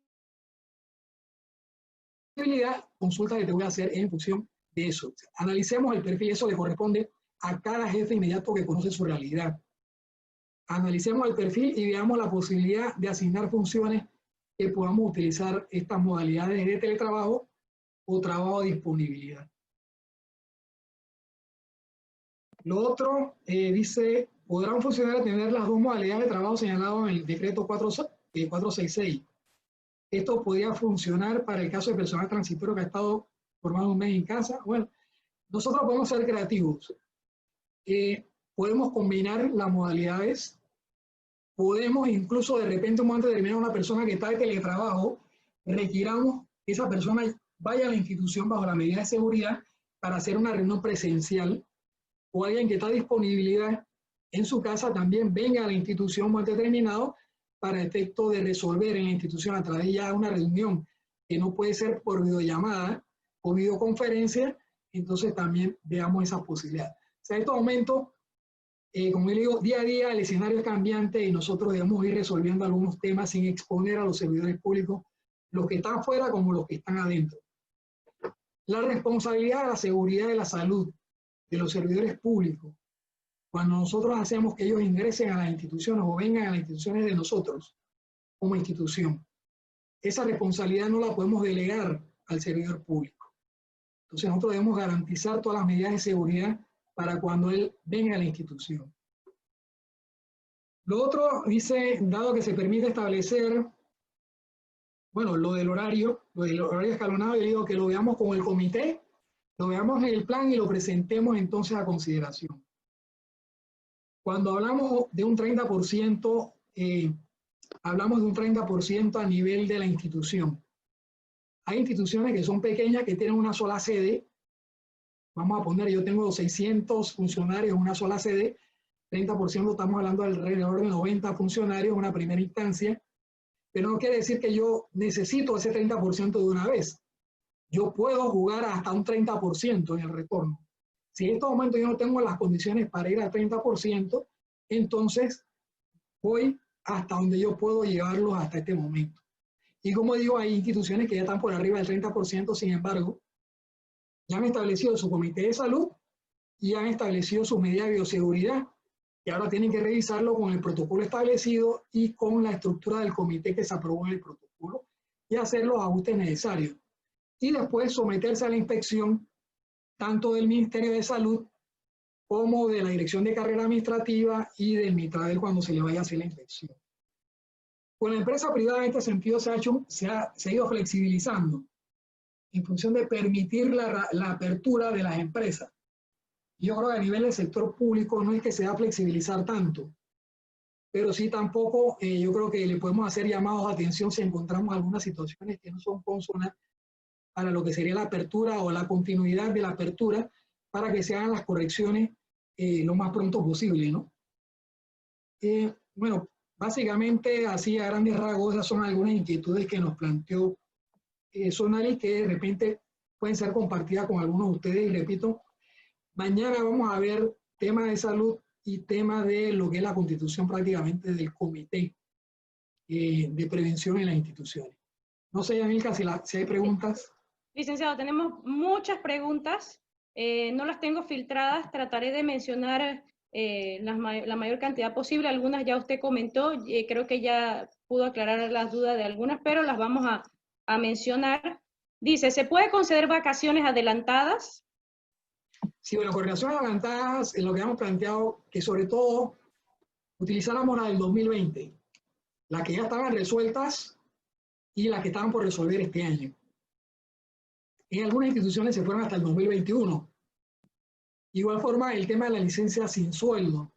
consulta que te voy a hacer en función de eso. Analicemos el perfil, eso le corresponde a cada jefe inmediato que conoce su realidad. Analicemos el perfil y veamos la posibilidad de asignar funciones que podamos utilizar estas modalidades de teletrabajo o trabajo de disponibilidad. Lo otro dice, ¿podrá un funcionario tener las dos modalidades de trabajo señaladas en el decreto 466? Esto podría funcionar para el caso de personal transitorio que ha estado por más de un mes en casa. Bueno, nosotros podemos ser creativos. Podemos combinar las modalidades. Podemos incluso de repente un momento determinado una persona que está de teletrabajo, requiramos que esa persona vaya a la institución bajo la medida de seguridad para hacer una reunión presencial, o alguien que está a disponibilidad en su casa también venga a la institución muy determinado para efecto de resolver en la institución a través ya de una reunión que no puede ser por videollamada o videoconferencia, entonces también veamos esas posibilidades. O sea, en estos momentos, como yo digo, día a día el escenario es cambiante y nosotros debemos ir resolviendo algunos temas sin exponer a los servidores públicos, los que están fuera como los que están adentro. La responsabilidad de la seguridad de la salud de los servidores públicos, cuando nosotros hacemos que ellos ingresen a las instituciones o vengan a las instituciones de nosotros como institución, esa responsabilidad no la podemos delegar al servidor público. Entonces nosotros debemos garantizar todas las medidas de seguridad para cuando él venga a la institución. Lo otro dice, dado que se permite establecer, bueno, lo del horario escalonado, yo digo que lo veamos con el comité, lo veamos en el plan y lo presentemos entonces a consideración. Cuando hablamos de un 30%, hablamos de un 30% a nivel de la institución. Hay instituciones que son pequeñas, que tienen una sola sede. Vamos a poner, yo tengo 600 funcionarios en una sola sede, 30% estamos hablando alrededor de 90 funcionarios en una primera instancia, pero no quiere decir que yo necesito ese 30% de una vez. Yo puedo jugar hasta un 30% en el retorno. Si en estos momentos yo no tengo las condiciones para ir al 30%, entonces voy hasta donde yo puedo llevarlos hasta este momento. Y como digo, hay instituciones que ya están por arriba del 30%, sin embargo, ya han establecido su comité de salud y han establecido su medida de bioseguridad, y ahora tienen que revisarlo con el protocolo establecido y con la estructura del comité que se aprobó en el protocolo y hacer los ajustes necesarios. Y después someterse a la inspección tanto del Ministerio de Salud como de la Dirección de Carrera Administrativa y del MITRADEL cuando se le vaya a hacer la inspección. Con la empresa privada en este sentido se ha ido flexibilizando en función de permitir la apertura de las empresas. Yo creo que a nivel del sector público no es que se va a flexibilizar tanto, pero sí tampoco yo creo que le podemos hacer llamados de atención si encontramos algunas situaciones que no son consonas para lo que sería la apertura o la continuidad de la apertura, para que se hagan las correcciones lo más pronto posible, ¿no? Bueno, básicamente así a grandes rasgos esas son algunas inquietudes que nos planteó Sonali, que de repente pueden ser compartidas con algunos de ustedes, y repito, mañana vamos a ver temas de salud y temas de lo que es la constitución prácticamente del comité de prevención en las instituciones. No sé, Yamilka, si hay preguntas. Licenciado, tenemos muchas preguntas, no las tengo filtradas, trataré de mencionar la mayor cantidad posible. Algunas ya usted comentó, creo que ya pudo aclarar las dudas de algunas, pero las vamos a mencionar. Dice, ¿se puede conceder vacaciones adelantadas? Sí, bueno, con relaciones adelantadas, lo que hemos planteado, que sobre todo utilizáramos la del 2020, las que ya estaban resueltas y las que estaban por resolver este año. En algunas instituciones se fueron hasta el 2021. De igual forma, el tema de la licencia sin sueldo.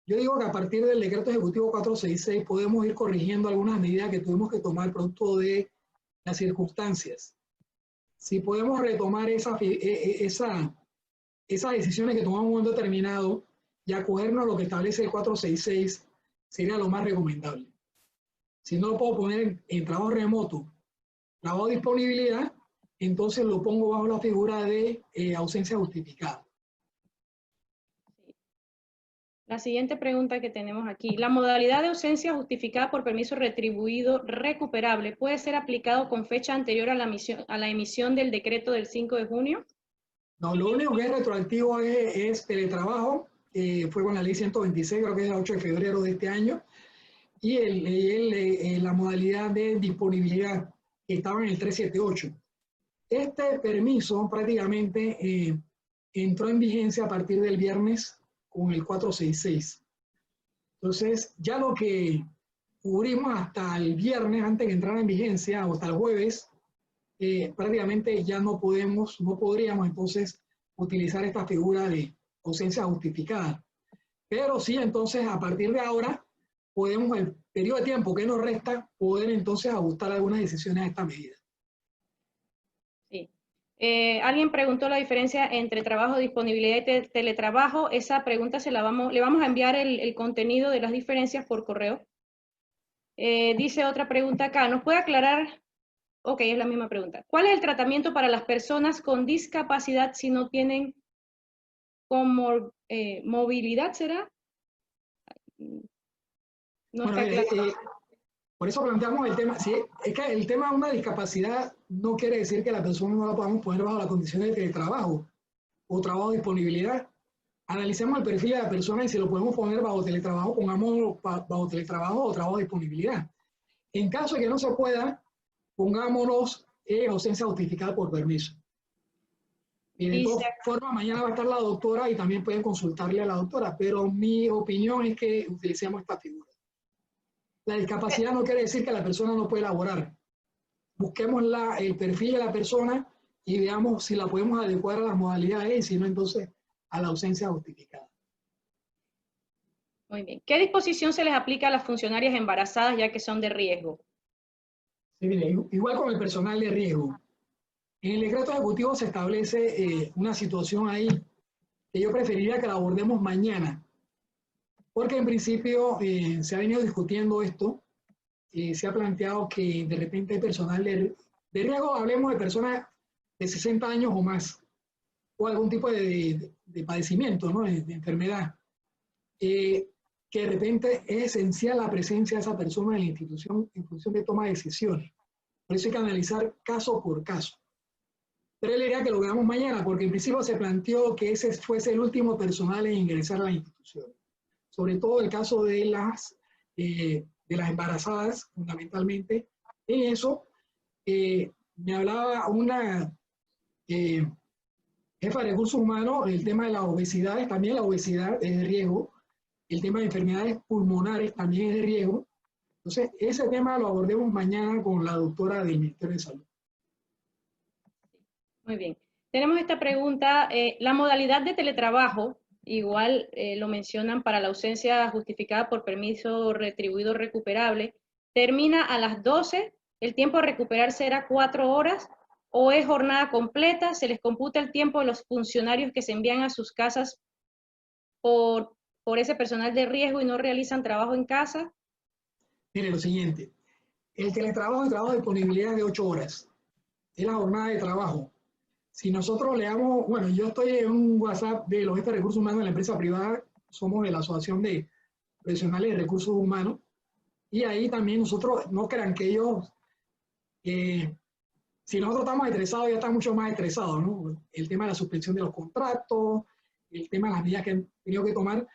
Yo digo que a partir del decreto ejecutivo 466 podemos ir corrigiendo algunas medidas que tuvimos que tomar producto de las circunstancias. Si podemos retomar esas decisiones que tomamos en un momento determinado y acogernos a lo que establece el 466, sería lo más recomendable. Si no lo puedo poner en trabajo remoto, trabajo de disponibilidad, entonces lo pongo bajo la figura de ausencia justificada. La siguiente pregunta que tenemos aquí. ¿La modalidad de ausencia justificada por permiso retribuido recuperable puede ser aplicado con fecha anterior a la emisión del decreto del 5 de junio? No, lo único que es retroactivo es teletrabajo, fue con la ley 126, creo que es el 8 de febrero de este año, y la modalidad de disponibilidad que estaba en el 378. Este permiso prácticamente entró en vigencia a partir del viernes con el 466. Entonces, ya lo que cubrimos hasta el viernes, antes de entrar en vigencia, o hasta el jueves, prácticamente ya no podríamos entonces utilizar esta figura de ausencia justificada. Pero sí, entonces, a partir de ahora, podemos, el periodo de tiempo que nos resta, poder entonces ajustar algunas decisiones a esta medida. Sí. Alguien preguntó la diferencia entre trabajo, disponibilidad y teletrabajo. Esa pregunta le vamos a enviar el contenido de las diferencias por correo. Dice otra pregunta acá, ¿nos puede aclarar? Ok, es la misma pregunta. ¿Cuál es el tratamiento para las personas con discapacidad si no tienen movilidad, será? No bueno, está claro. Por eso planteamos el tema. Sí, es que el tema de una discapacidad no quiere decir que la persona no la podamos poner bajo las condiciones de teletrabajo o trabajo de disponibilidad. Analicemos el perfil de la persona y si lo podemos poner bajo teletrabajo, pongámoslo bajo teletrabajo o trabajo de disponibilidad. En caso de que no se pueda, pongámonos en ausencia justificada por permiso. Y de todas formas, mañana va a estar la doctora y también pueden consultarle a la doctora, pero mi opinión es que utilicemos esta figura. La discapacidad no quiere decir que la persona no puede laborar. Busquemos el perfil de la persona y veamos si la podemos adecuar a las modalidades y si no, entonces a la ausencia justificada. Muy bien. ¿Qué disposición se les aplica a las funcionarias embarazadas ya que son de riesgo? Sí, mire, igual con el personal de riesgo. En el decreto ejecutivo se establece una situación ahí que yo preferiría que la abordemos mañana, porque en principio se ha venido discutiendo esto, se ha planteado que de repente hay personal de riesgo, hablemos de personas de 60 años o más, o algún tipo de padecimiento, ¿no? de enfermedad, que de repente es esencial la presencia de esa persona en la institución en función de toma de decisiones. Por eso hay que analizar caso por caso. Pero él diría que lo veamos mañana, porque en principio se planteó que ese fuese el último personal en ingresar a la institución. Sobre todo el caso de las embarazadas, fundamentalmente. En eso, me hablaba una jefa de recursos humanos, el tema de las obesidades, también la obesidad es de riesgo, el tema de enfermedades pulmonares también es de riesgo. Entonces, ese tema lo abordemos mañana con la doctora del Ministerio de Salud. Muy bien. Tenemos esta pregunta. La modalidad de teletrabajo, igual lo mencionan para la ausencia justificada por permiso retribuido recuperable, termina a las 12, el tiempo a recuperar será 4 horas, o es jornada completa, se les computa el tiempo de los funcionarios que se envían a sus casas por ese personal de riesgo y no realizan trabajo en casa. Mire, lo siguiente, el teletrabajo y trabajo de disponibilidad de 8 horas, es la jornada de trabajo. Si nosotros le damos, bueno, yo estoy en un WhatsApp de los jefes de recursos humanos de la empresa privada, somos de la Asociación de Profesionales de Recursos Humanos, y ahí también nosotros, no crean que ellos, si nosotros estamos estresados, ellos están mucho más estresados, ¿no? El tema de la suspensión de los contratos, el tema de las medidas que han tenido que tomar,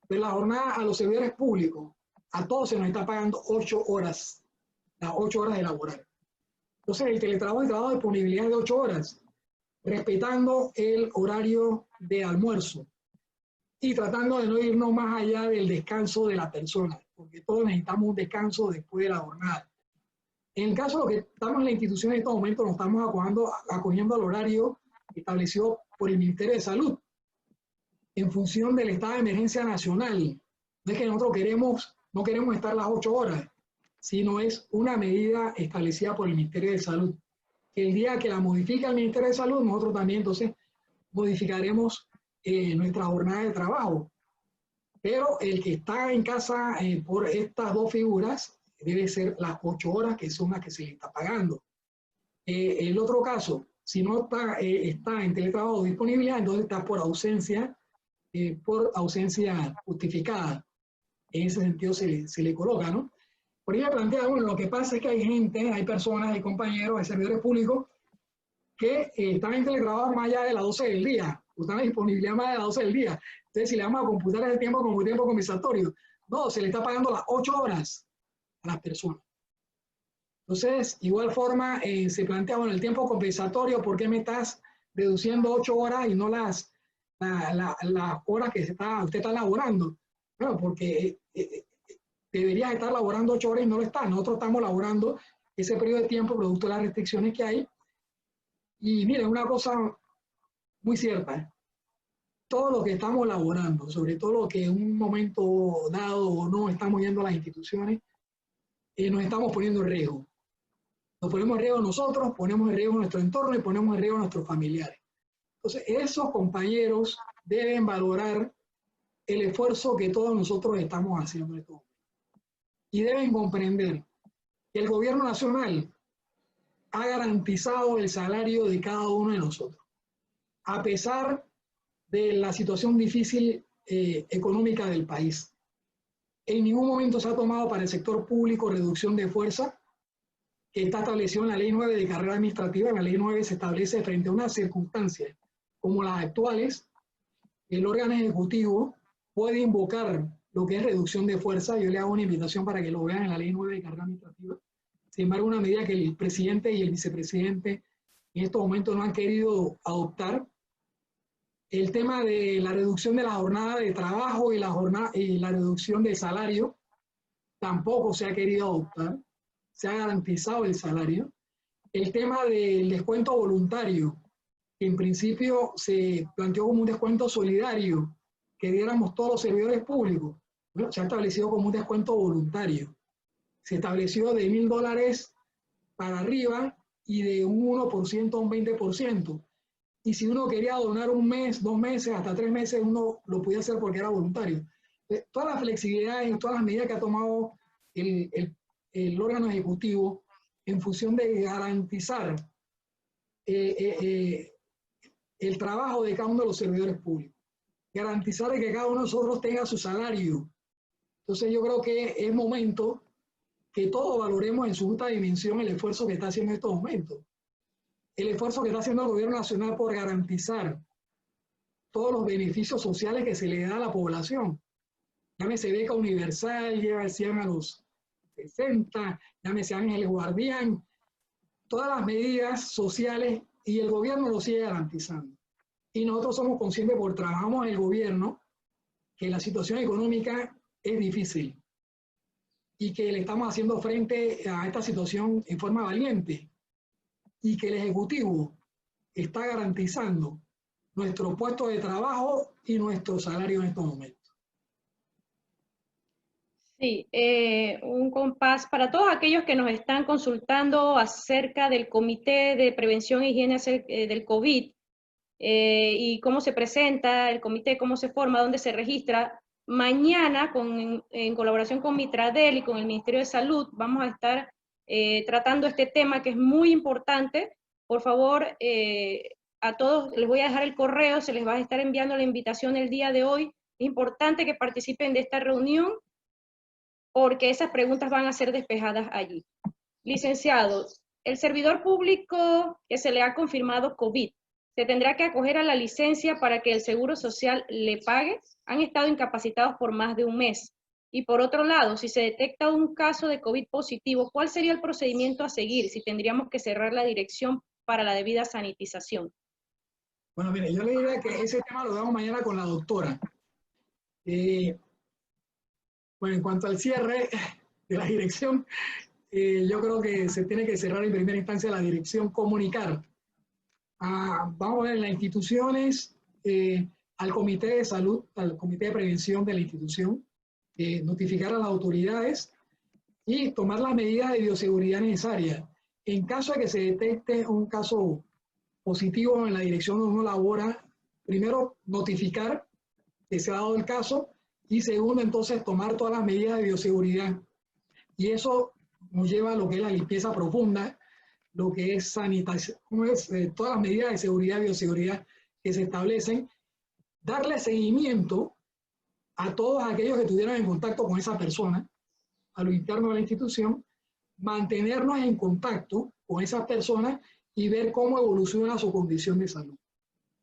pero la jornada a los servidores públicos, a todos se nos está pagando 8 horas, las 8 horas de laborar. Entonces, el teletrabajo y trabajo de disponibilidad de 8 horas, respetando el horario de almuerzo y tratando de no irnos más allá del descanso de la persona, porque todos necesitamos un descanso después de la jornada. En el caso de lo que estamos en la institución en estos momentos, nos estamos acogiendo al horario establecido por el Ministerio de Salud en función del estado de emergencia nacional. No es que nosotros no queremos estar las 8 horas, sino es una medida establecida por el Ministerio de Salud. El día que la modifica el Ministerio de Salud, nosotros también entonces modificaremos nuestra jornada de trabajo. Pero el que está en casa por estas dos figuras debe ser las 8 horas, que son las que se le está pagando. El otro caso, si no está en teletrabajo de disponibilidad, entonces está por ausencia justificada. En ese sentido se le coloca, ¿no? Por ahí me plantea, bueno, lo que pasa es que hay gente, hay personas, hay compañeros, hay servidores públicos que están en teletrabajo más allá de las 12 del día, o están en disponibilidad más de las 12 del día. Entonces, si le vamos a computar ese tiempo como tiempo compensatorio, no, se le está pagando las 8 horas a las personas. Entonces, igual forma, se plantea, bueno, el tiempo compensatorio, ¿por qué me estás deduciendo 8 horas y no las horas que usted está laborando? Bueno, porque deberías estar laborando 8 horas y no lo está. Nosotros estamos laborando ese periodo de tiempo producto de las restricciones que hay. Y miren, una cosa muy cierta, todo lo que estamos laborando, sobre todo lo que en un momento dado o no estamos yendo a las instituciones, nos estamos poniendo en riesgo. Nos ponemos en riesgo nosotros, ponemos en riesgo nuestro entorno y ponemos en riesgo a nuestros familiares. Entonces, esos compañeros deben valorar el esfuerzo que todos nosotros estamos haciendo en todo. Y deben comprender que el gobierno nacional ha garantizado el salario de cada uno de nosotros. A pesar de la situación difícil económica del país. En ningún momento se ha tomado para el sector público reducción de fuerza, que está establecido en la Ley 9 de Carrera Administrativa. En la Ley 9 se establece frente a unas circunstancias como las actuales, el órgano ejecutivo puede invocar lo que es reducción de fuerza. Yo le hago una invitación para que lo vean en la Ley 9 de Carrera Administrativa. Sin embargo, una medida que el presidente y el vicepresidente en estos momentos no han querido adoptar, El tema de la reducción de la jornada de trabajo y la reducción del salario tampoco se ha querido adoptar. Se ha garantizado el salario. El tema del descuento voluntario, que en principio se planteó como un descuento solidario, que diéramos todos los servidores públicos. Bueno, se ha establecido como un descuento voluntario. Se estableció de $1.000 para arriba y de un 1% a un 20%. Y si uno quería donar un mes, 2 meses, hasta 3 meses, uno lo podía hacer porque era voluntario. Todas las flexibilidades y todas las medidas que ha tomado el órgano ejecutivo en función de garantizar el trabajo de cada uno de los servidores públicos, garantizar que cada uno de nosotros tenga su salario. Entonces yo creo que es momento que todos valoremos en su justa dimensión el esfuerzo que está haciendo en estos momentos. El esfuerzo que está haciendo el gobierno nacional por garantizar todos los beneficios sociales que se le da a la población. Llámese beca universal, llámese a los 60, llámese Ángeles Guardián, todas las medidas sociales, y el gobierno lo sigue garantizando. Y nosotros somos conscientes, porque trabajamos en el gobierno, que la situación económica es difícil y que le estamos haciendo frente a esta situación en forma valiente, y que el Ejecutivo está garantizando nuestro puesto de trabajo y nuestro salario en estos momentos. Sí, un compás para todos aquellos que nos están consultando acerca del Comité de Prevención e Higiene del COVID y cómo se presenta el comité, cómo se forma, dónde se registra. Mañana, en colaboración con Mitradel y con el Ministerio de Salud, vamos a estar tratando este tema que es muy importante. Por favor, a todos les voy a dejar el correo, se les va a estar enviando la invitación el día de hoy. Es importante que participen de esta reunión, porque esas preguntas van a ser despejadas allí. Licenciado, el servidor público que se le ha confirmado COVID, ¿se tendrá que acoger a la licencia para que el Seguro Social le pague? Han estado incapacitados por más de un mes. Y por otro lado, si se detecta un caso de COVID positivo, ¿cuál sería el procedimiento a seguir si tendríamos que cerrar la dirección para la debida sanitización? Bueno, mire, yo le diría que ese tema lo damos mañana con la doctora. Bueno, en cuanto al cierre de la dirección, yo creo que se tiene que cerrar en primera instancia la dirección, comunicar. Vamos a ver en las instituciones, al Comité de Salud, al Comité de Prevención de la institución, notificar a las autoridades y tomar las medidas de bioseguridad necesarias. En caso de que se detecte un caso positivo en la dirección donde uno labora, primero notificar que se ha dado el caso, y segundo, entonces, tomar todas las medidas de bioseguridad. Y eso nos lleva a lo que es la limpieza profunda, lo que es sanitación, todas las medidas de seguridad y bioseguridad que se establecen, darle seguimiento a todos aquellos que estuvieron en contacto con esa persona, a lo interno de la institución, mantenernos en contacto con esas personas y ver cómo evoluciona su condición de salud.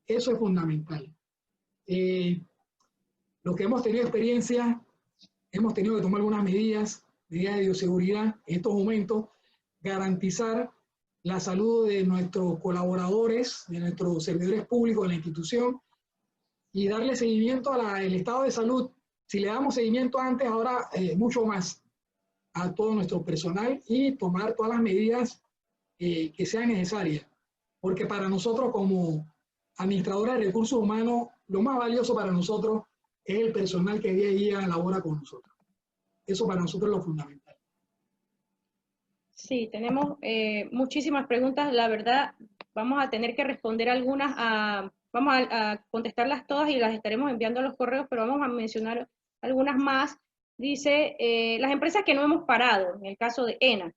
Eso es fundamental. Los que hemos tenido experiencia, hemos tenido que tomar algunas medidas de bioseguridad en estos momentos, garantizar la salud de nuestros colaboradores, de nuestros servidores públicos de la institución, y darle seguimiento al estado de salud. Si le damos seguimiento antes, ahora mucho más a todo nuestro personal, y tomar todas las medidas que sean necesarias. Porque para nosotros, como administradores de recursos humanos, lo más valioso para nosotros es el personal que día a día labora con nosotros. Eso para nosotros es lo fundamental. Sí, tenemos muchísimas preguntas. La verdad, vamos a tener que responder algunas, vamos a contestarlas todas y las estaremos enviando a los correos, pero vamos a mencionar algunas más. Dice, las empresas que no hemos parado, en el caso de ENA,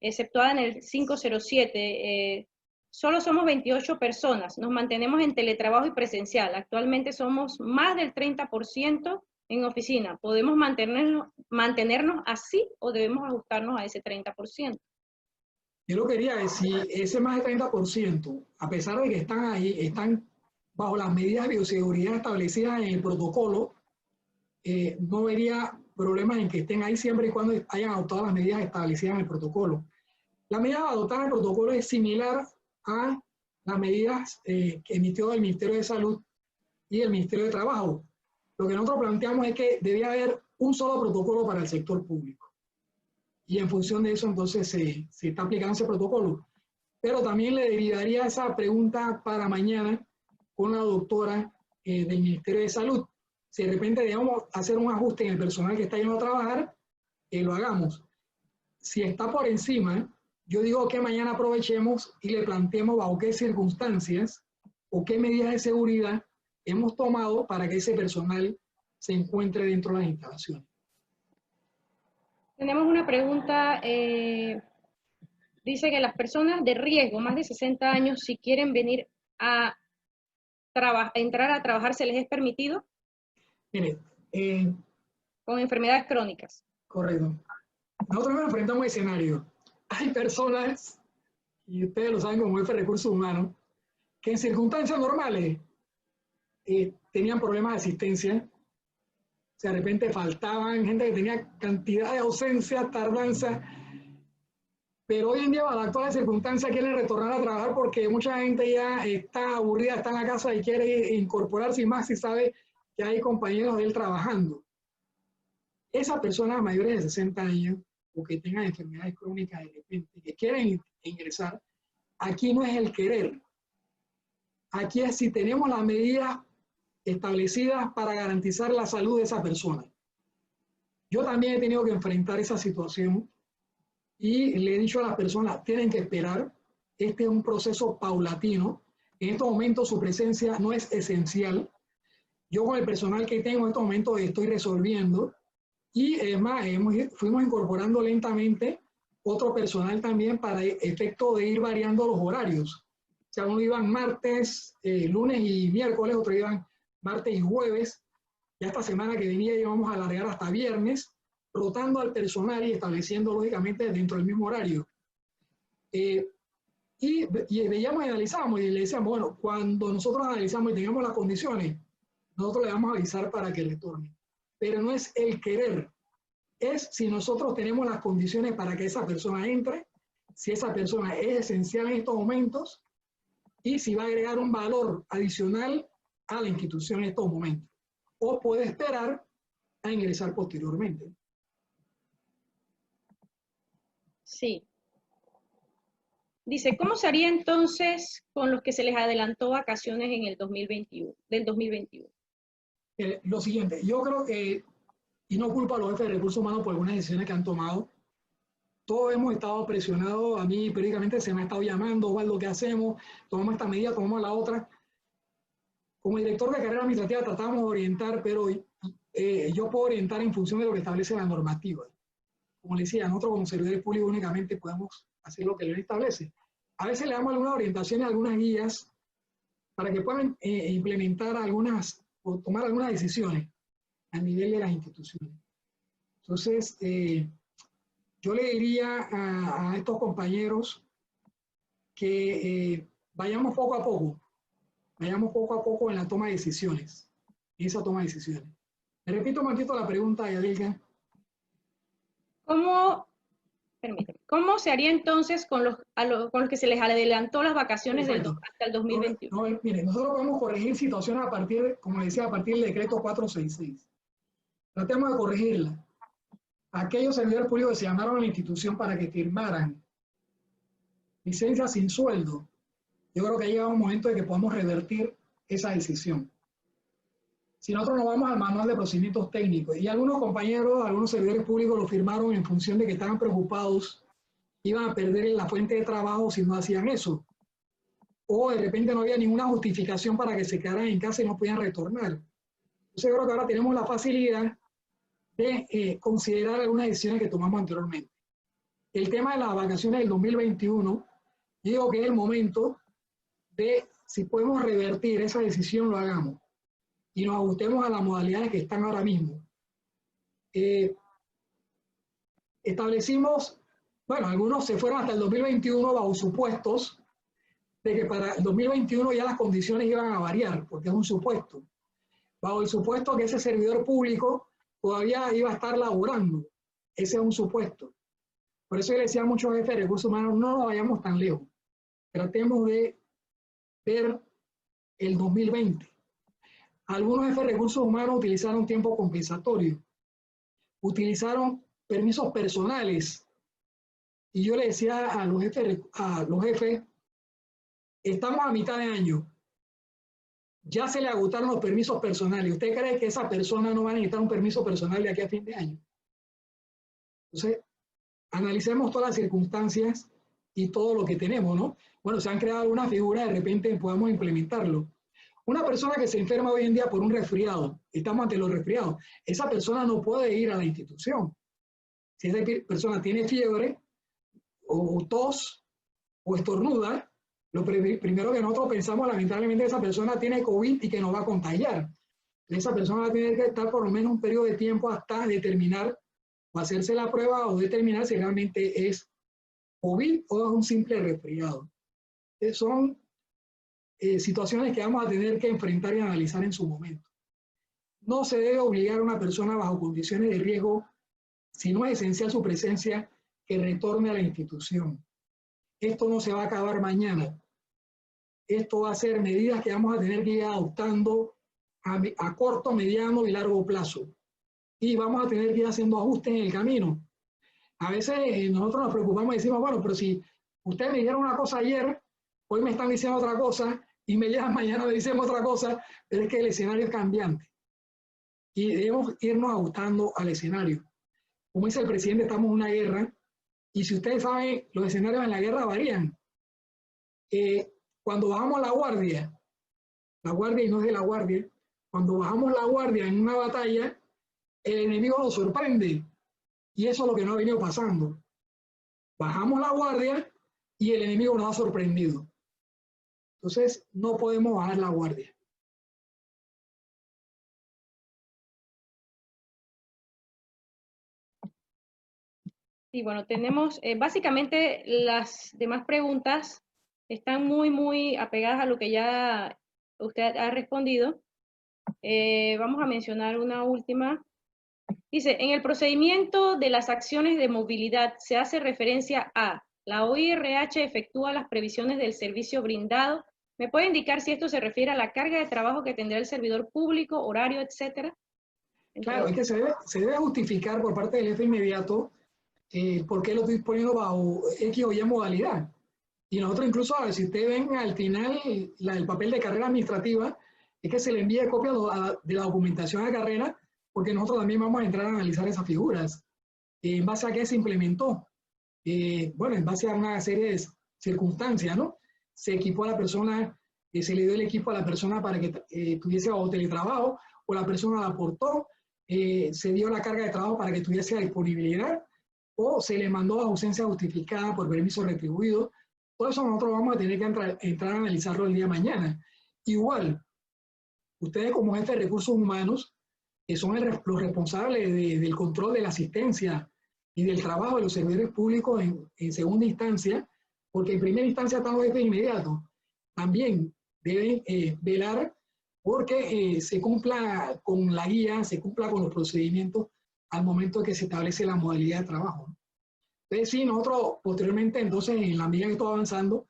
exceptuada en el 507, solo somos 28 personas, nos mantenemos en teletrabajo y presencial. Actualmente somos más del 30% en oficina. ¿Podemos mantenernos así o debemos ajustarnos a ese 30%? Yo lo quería decir, ese más del 30%, a pesar de que están ahí, están bajo las medidas de bioseguridad establecidas en el protocolo, no vería problemas en que estén ahí siempre y cuando hayan adoptado las medidas establecidas en el protocolo. La medida adoptada en el protocolo es similar a las medidas que emitió el Ministerio de Salud y el Ministerio de Trabajo. Lo que nosotros planteamos es que debía haber un solo protocolo para el sector público. Y en función de eso, entonces, se está aplicando ese protocolo. Pero también le derivaría esa pregunta para mañana con la doctora del Ministerio de Salud. Si de repente debemos hacer un ajuste en el personal que está yendo a trabajar, lo hagamos. Si está por encima, yo digo que mañana aprovechemos y le planteemos bajo qué circunstancias o qué medidas de seguridad hemos tomado para que ese personal se encuentre dentro de las instalaciones. Tenemos una pregunta, dice que las personas de riesgo, más de 60 años, si quieren venir a entrar a trabajar, ¿se les es permitido? Mire, con enfermedades crónicas. Correcto. Nosotros nos enfrentamos a escenarios. Hay personas, y ustedes lo saben como jefe de recursos humanos, que en circunstancias normales tenían problemas de asistencia. O sea, de repente faltaban gente que tenía cantidad de ausencias, tardanza. Pero hoy en día, a la actual circunstancia, quieren retornar a trabajar porque mucha gente ya está aburrida, está en la casa y quiere incorporarse y más si sabe que hay compañeros de él trabajando. Esas personas mayores de 60 años o que tengan enfermedades crónicas de repente, que quieren ingresar, aquí no es el querer. Aquí es si tenemos las medidas establecidas para garantizar la salud de esa persona. Yo también he tenido que enfrentar esa situación y le he dicho a las personas, tienen que esperar, este es un proceso paulatino, en estos momentos su presencia no es esencial. Yo con el personal que tengo en estos momentos estoy resolviendo y es más, fuimos incorporando lentamente otro personal también para efecto de ir variando los horarios. O sea, uno iban martes, lunes y miércoles, otro iban martes y jueves. Ya esta semana que venía íbamos a alargar hasta viernes, rotando al personal y estableciendo lógicamente dentro del mismo horario. Y veíamos y analizamos y le decíamos, bueno, cuando nosotros analizamos y tengamos las condiciones, nosotros le vamos a avisar para que retorne. Pero no es el querer, es si nosotros tenemos las condiciones para que esa persona entre, si esa persona es esencial en estos momentos y si va a agregar un valor adicional a la institución en estos momentos. O puede esperar a ingresar posteriormente. Sí. Dice, ¿cómo se haría entonces con los que se les adelantó vacaciones en el 2021, del 2021? Lo siguiente, yo creo que, y no culpo a los jefes de recursos humanos por algunas decisiones que han tomado, todos hemos estado presionados, a mí periódicamente se me ha estado llamando, Osvaldo, ¿qué hacemos? Tomamos esta medida, tomamos la otra. Como director de carrera administrativa tratamos de orientar, pero yo puedo orientar en función de lo que establece la normativa. Como le decía, nosotros como servidores públicos únicamente podemos hacer lo que la ley establece. A veces le damos algunas orientaciones, algunas guías, para que puedan implementar algunas o tomar algunas decisiones a nivel de las instituciones. Entonces, yo le diría a estos compañeros que vayamos poco a poco en la toma de decisiones, en esa toma de decisiones. Me repito un momentito la pregunta, Yadilka. ¿Cómo se haría entonces con los que se les adelantó las vacaciones hasta el 2021? No, mire, nosotros podemos corregir situaciones a partir, como decía, a partir del decreto 466. Tratemos de corregirla. Aquellos servidores públicos que se llamaron a la institución para que firmaran licencia sin sueldo, yo creo que ha llegado un momento de que podamos revertir esa decisión. Si nosotros nos vamos al manual de procedimientos técnicos, y algunos compañeros, algunos servidores públicos lo firmaron en función de que estaban preocupados, iban a perder la fuente de trabajo si no hacían eso. O de repente no había ninguna justificación para que se quedaran en casa y no podían retornar. Entonces creo que ahora tenemos la facilidad de considerar algunas decisiones que tomamos anteriormente. El tema de las vacaciones del 2021, digo que es el momento de, si podemos revertir esa decisión, lo hagamos. Y nos ajustemos a las modalidades que están ahora mismo. Establecimos, bueno, algunos se fueron hasta el 2021 bajo supuestos de que para el 2021 ya las condiciones iban a variar, porque es un supuesto. Bajo el supuesto que ese servidor público todavía iba a estar laborando. Ese es un supuesto. Por eso yo le decía a muchos jefes de recursos humanos, no nos vayamos tan lejos. Tratemos de ver el 2020. Algunos jefes de recursos humanos utilizaron tiempo compensatorio, utilizaron permisos personales. Y yo le decía a los jefes, estamos a mitad de año, ya se le agotaron los permisos personales. ¿Usted cree que esa persona no va a necesitar un permiso personal de aquí a fin de año? Entonces, analicemos todas las circunstancias y todo lo que tenemos, ¿no? Bueno, se han creado algunas figuras, de repente podamos implementarlo. Una persona que se enferma hoy en día por un resfriado, estamos ante los resfriados, esa persona no puede ir a la institución. Si esa persona tiene fiebre o tos o estornuda, lo primero que nosotros pensamos, lamentablemente, esa persona tiene COVID y que nos va a contagiar. Esa persona va a tener que estar por lo menos un periodo de tiempo hasta determinar o hacerse la prueba o determinar si realmente es COVID o es un simple resfriado. Son situaciones que vamos a tener que enfrentar y analizar en su momento. No se debe obligar a una persona bajo condiciones de riesgo, si no es esencial su presencia, que retorne a la institución. Esto no se va a acabar mañana. Esto va a ser medidas que vamos a tener que ir adoptando a corto, mediano y largo plazo. Y vamos a tener que ir haciendo ajustes en el camino. A veces nosotros nos preocupamos y decimos, bueno, pero si ustedes me dijeron una cosa ayer, hoy me están diciendo otra cosa, y mañana me dicen otra cosa, pero es que el escenario es cambiante. Y debemos irnos ajustando al escenario. Como dice el presidente, estamos en una guerra, y si ustedes saben, los escenarios en la guerra varían. Cuando bajamos la guardia y no es de la guardia, cuando bajamos la guardia en una batalla, el enemigo nos sorprende. Y eso es lo que nos ha venido pasando. Bajamos la guardia y el enemigo nos ha sorprendido. Entonces, no podemos bajar la guardia. Sí, bueno, tenemos básicamente las demás preguntas están muy apegadas a lo que ya usted ha respondido. Vamos a mencionar una última. Dice, en el procedimiento de las acciones de movilidad se hace referencia a la OIRH efectúa las previsiones del servicio brindado. ¿Me puede indicar si esto se refiere a la carga de trabajo que tendrá el servidor público, horario, etcétera? Claro, es que se debe justificar por parte del jefe inmediato por qué lo estoy poniendo bajo X o Y modalidad. Y nosotros incluso, si ustedes ven al final el papel de carrera administrativa, es que se le envíe copia de la documentación de carrera, porque nosotros también vamos a entrar a analizar esas figuras. ¿En base a qué se implementó? Bueno, en base a una serie de circunstancias, ¿no? Se equipó a la persona, se le dio el equipo a la persona para que tuviese o teletrabajo, o la persona la aportó, se dio la carga de trabajo para que tuviese disponibilidad, o se le mandó a ausencia justificada por permiso retribuido. Todo eso nosotros vamos a tener que entrar a analizarlo el día de mañana. Igual, ustedes como jefe de recursos humanos, que son los responsables del control de la asistencia y del trabajo de los servidores públicos en segunda instancia, porque en primera instancia están los jefes inmediatos, también deben velar porque se cumpla con la guía, se cumpla con los procedimientos al momento de que se establece la modalidad de trabajo. Entonces, sí, nosotros posteriormente, entonces, en la medida que esto va avanzando,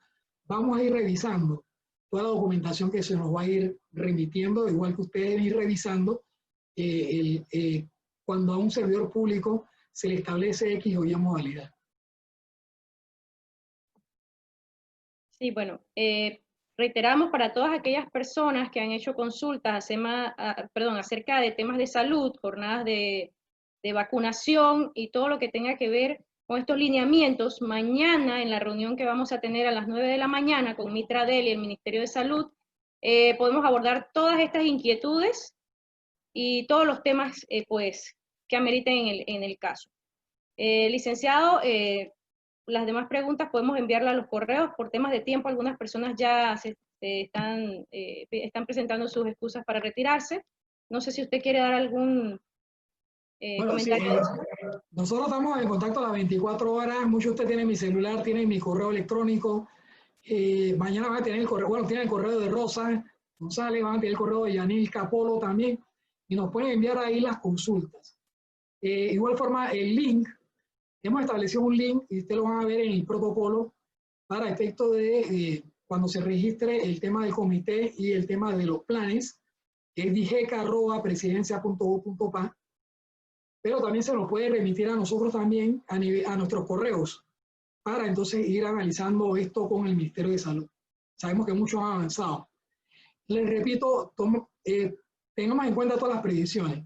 vamos a ir revisando toda la documentación que se nos va a ir remitiendo, igual que ustedes ir revisando cuando a un servidor público se le establece X o Y modalidad. Sí, bueno, reiteramos para todas aquellas personas que han hecho consultas acerca de temas de salud, jornadas de vacunación y todo lo que tenga que ver con estos lineamientos. Mañana, en la reunión que vamos a tener a las 9 de la mañana con Mitradel y el Ministerio de Salud, podemos abordar todas estas inquietudes y todos los temas pues, que ameriten en el caso. Licenciado, las demás preguntas podemos enviarlas a los correos. Por temas de tiempo, algunas personas ya están presentando sus excusas para retirarse. No sé si usted quiere dar algún comentario. Sí, nosotros estamos en contacto a las 24 horas. Muchos de ustedes tienen mi celular, tienen mi correo electrónico. Mañana van a tener el correo, bueno, tienen el correo de Rosa González, van a tener el correo de Yanil Capolo también, y nos pueden enviar ahí las consultas. Igual forma, el link, hemos establecido un link, y ustedes lo van a ver en el protocolo, para efecto de cuando se registre el tema del comité y el tema de los planes, es digeca@presidencia.gov.pa, pero también se nos puede remitir a nosotros también a nuestros correos para entonces ir analizando esto con el Ministerio de Salud. Sabemos que muchos han avanzado. Les repito, tengamos en cuenta todas las predicciones.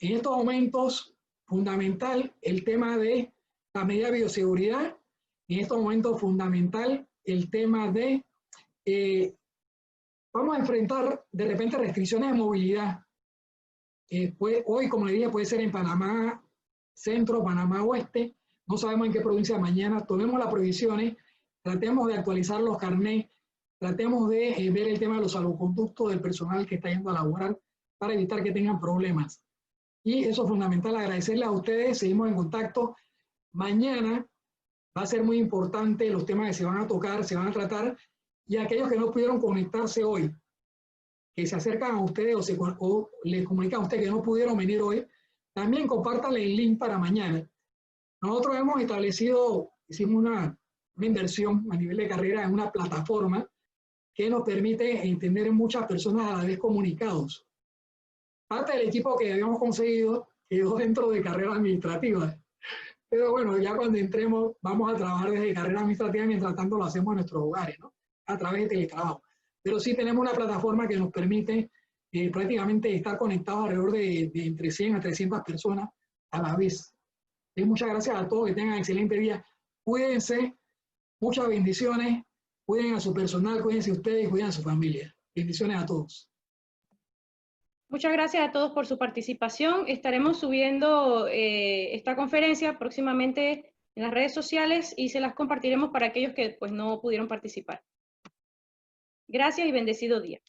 En estos momentos, fundamental el tema de la medida de bioseguridad. En estos momentos, fundamental el tema de, vamos a enfrentar de repente restricciones de movilidad. Hoy, como le dije, puede ser en Panamá Centro, Panamá Oeste, no sabemos en qué provincia mañana. Tomemos las provisiones, tratemos de actualizar los carnets, tratemos de ver el tema de los salvoconductos del personal que está yendo a laborar para evitar que tengan problemas. Y eso es fundamental, agradecerles a ustedes, seguimos en contacto. Mañana va a ser muy importante los temas que se van a tocar, se van a tratar, y aquellos que no pudieron conectarse hoy, que se acercan a ustedes o les comunican a ustedes que no pudieron venir hoy, también compártanle el link para mañana. Nosotros hemos establecido, hicimos una inversión a nivel de carrera en una plataforma que nos permite entender muchas personas a la vez comunicados. Parte del equipo que habíamos conseguido quedó dentro de carrera administrativa. Pero bueno, ya cuando entremos vamos a trabajar desde carrera administrativa, mientras tanto lo hacemos en nuestros hogares, ¿no? A través de teletrabajo. Pero sí tenemos una plataforma que nos permite prácticamente estar conectados alrededor de entre 100 a 300 personas a la vez. Muchas gracias a todos, que tengan excelente día. Cuídense, muchas bendiciones, cuiden a su personal, cuídense ustedes y cuiden a su familia. Bendiciones a todos. Muchas gracias a todos por su participación. Estaremos subiendo esta conferencia próximamente en las redes sociales y se las compartiremos para aquellos que pues, no pudieron participar. Gracias y bendecido día.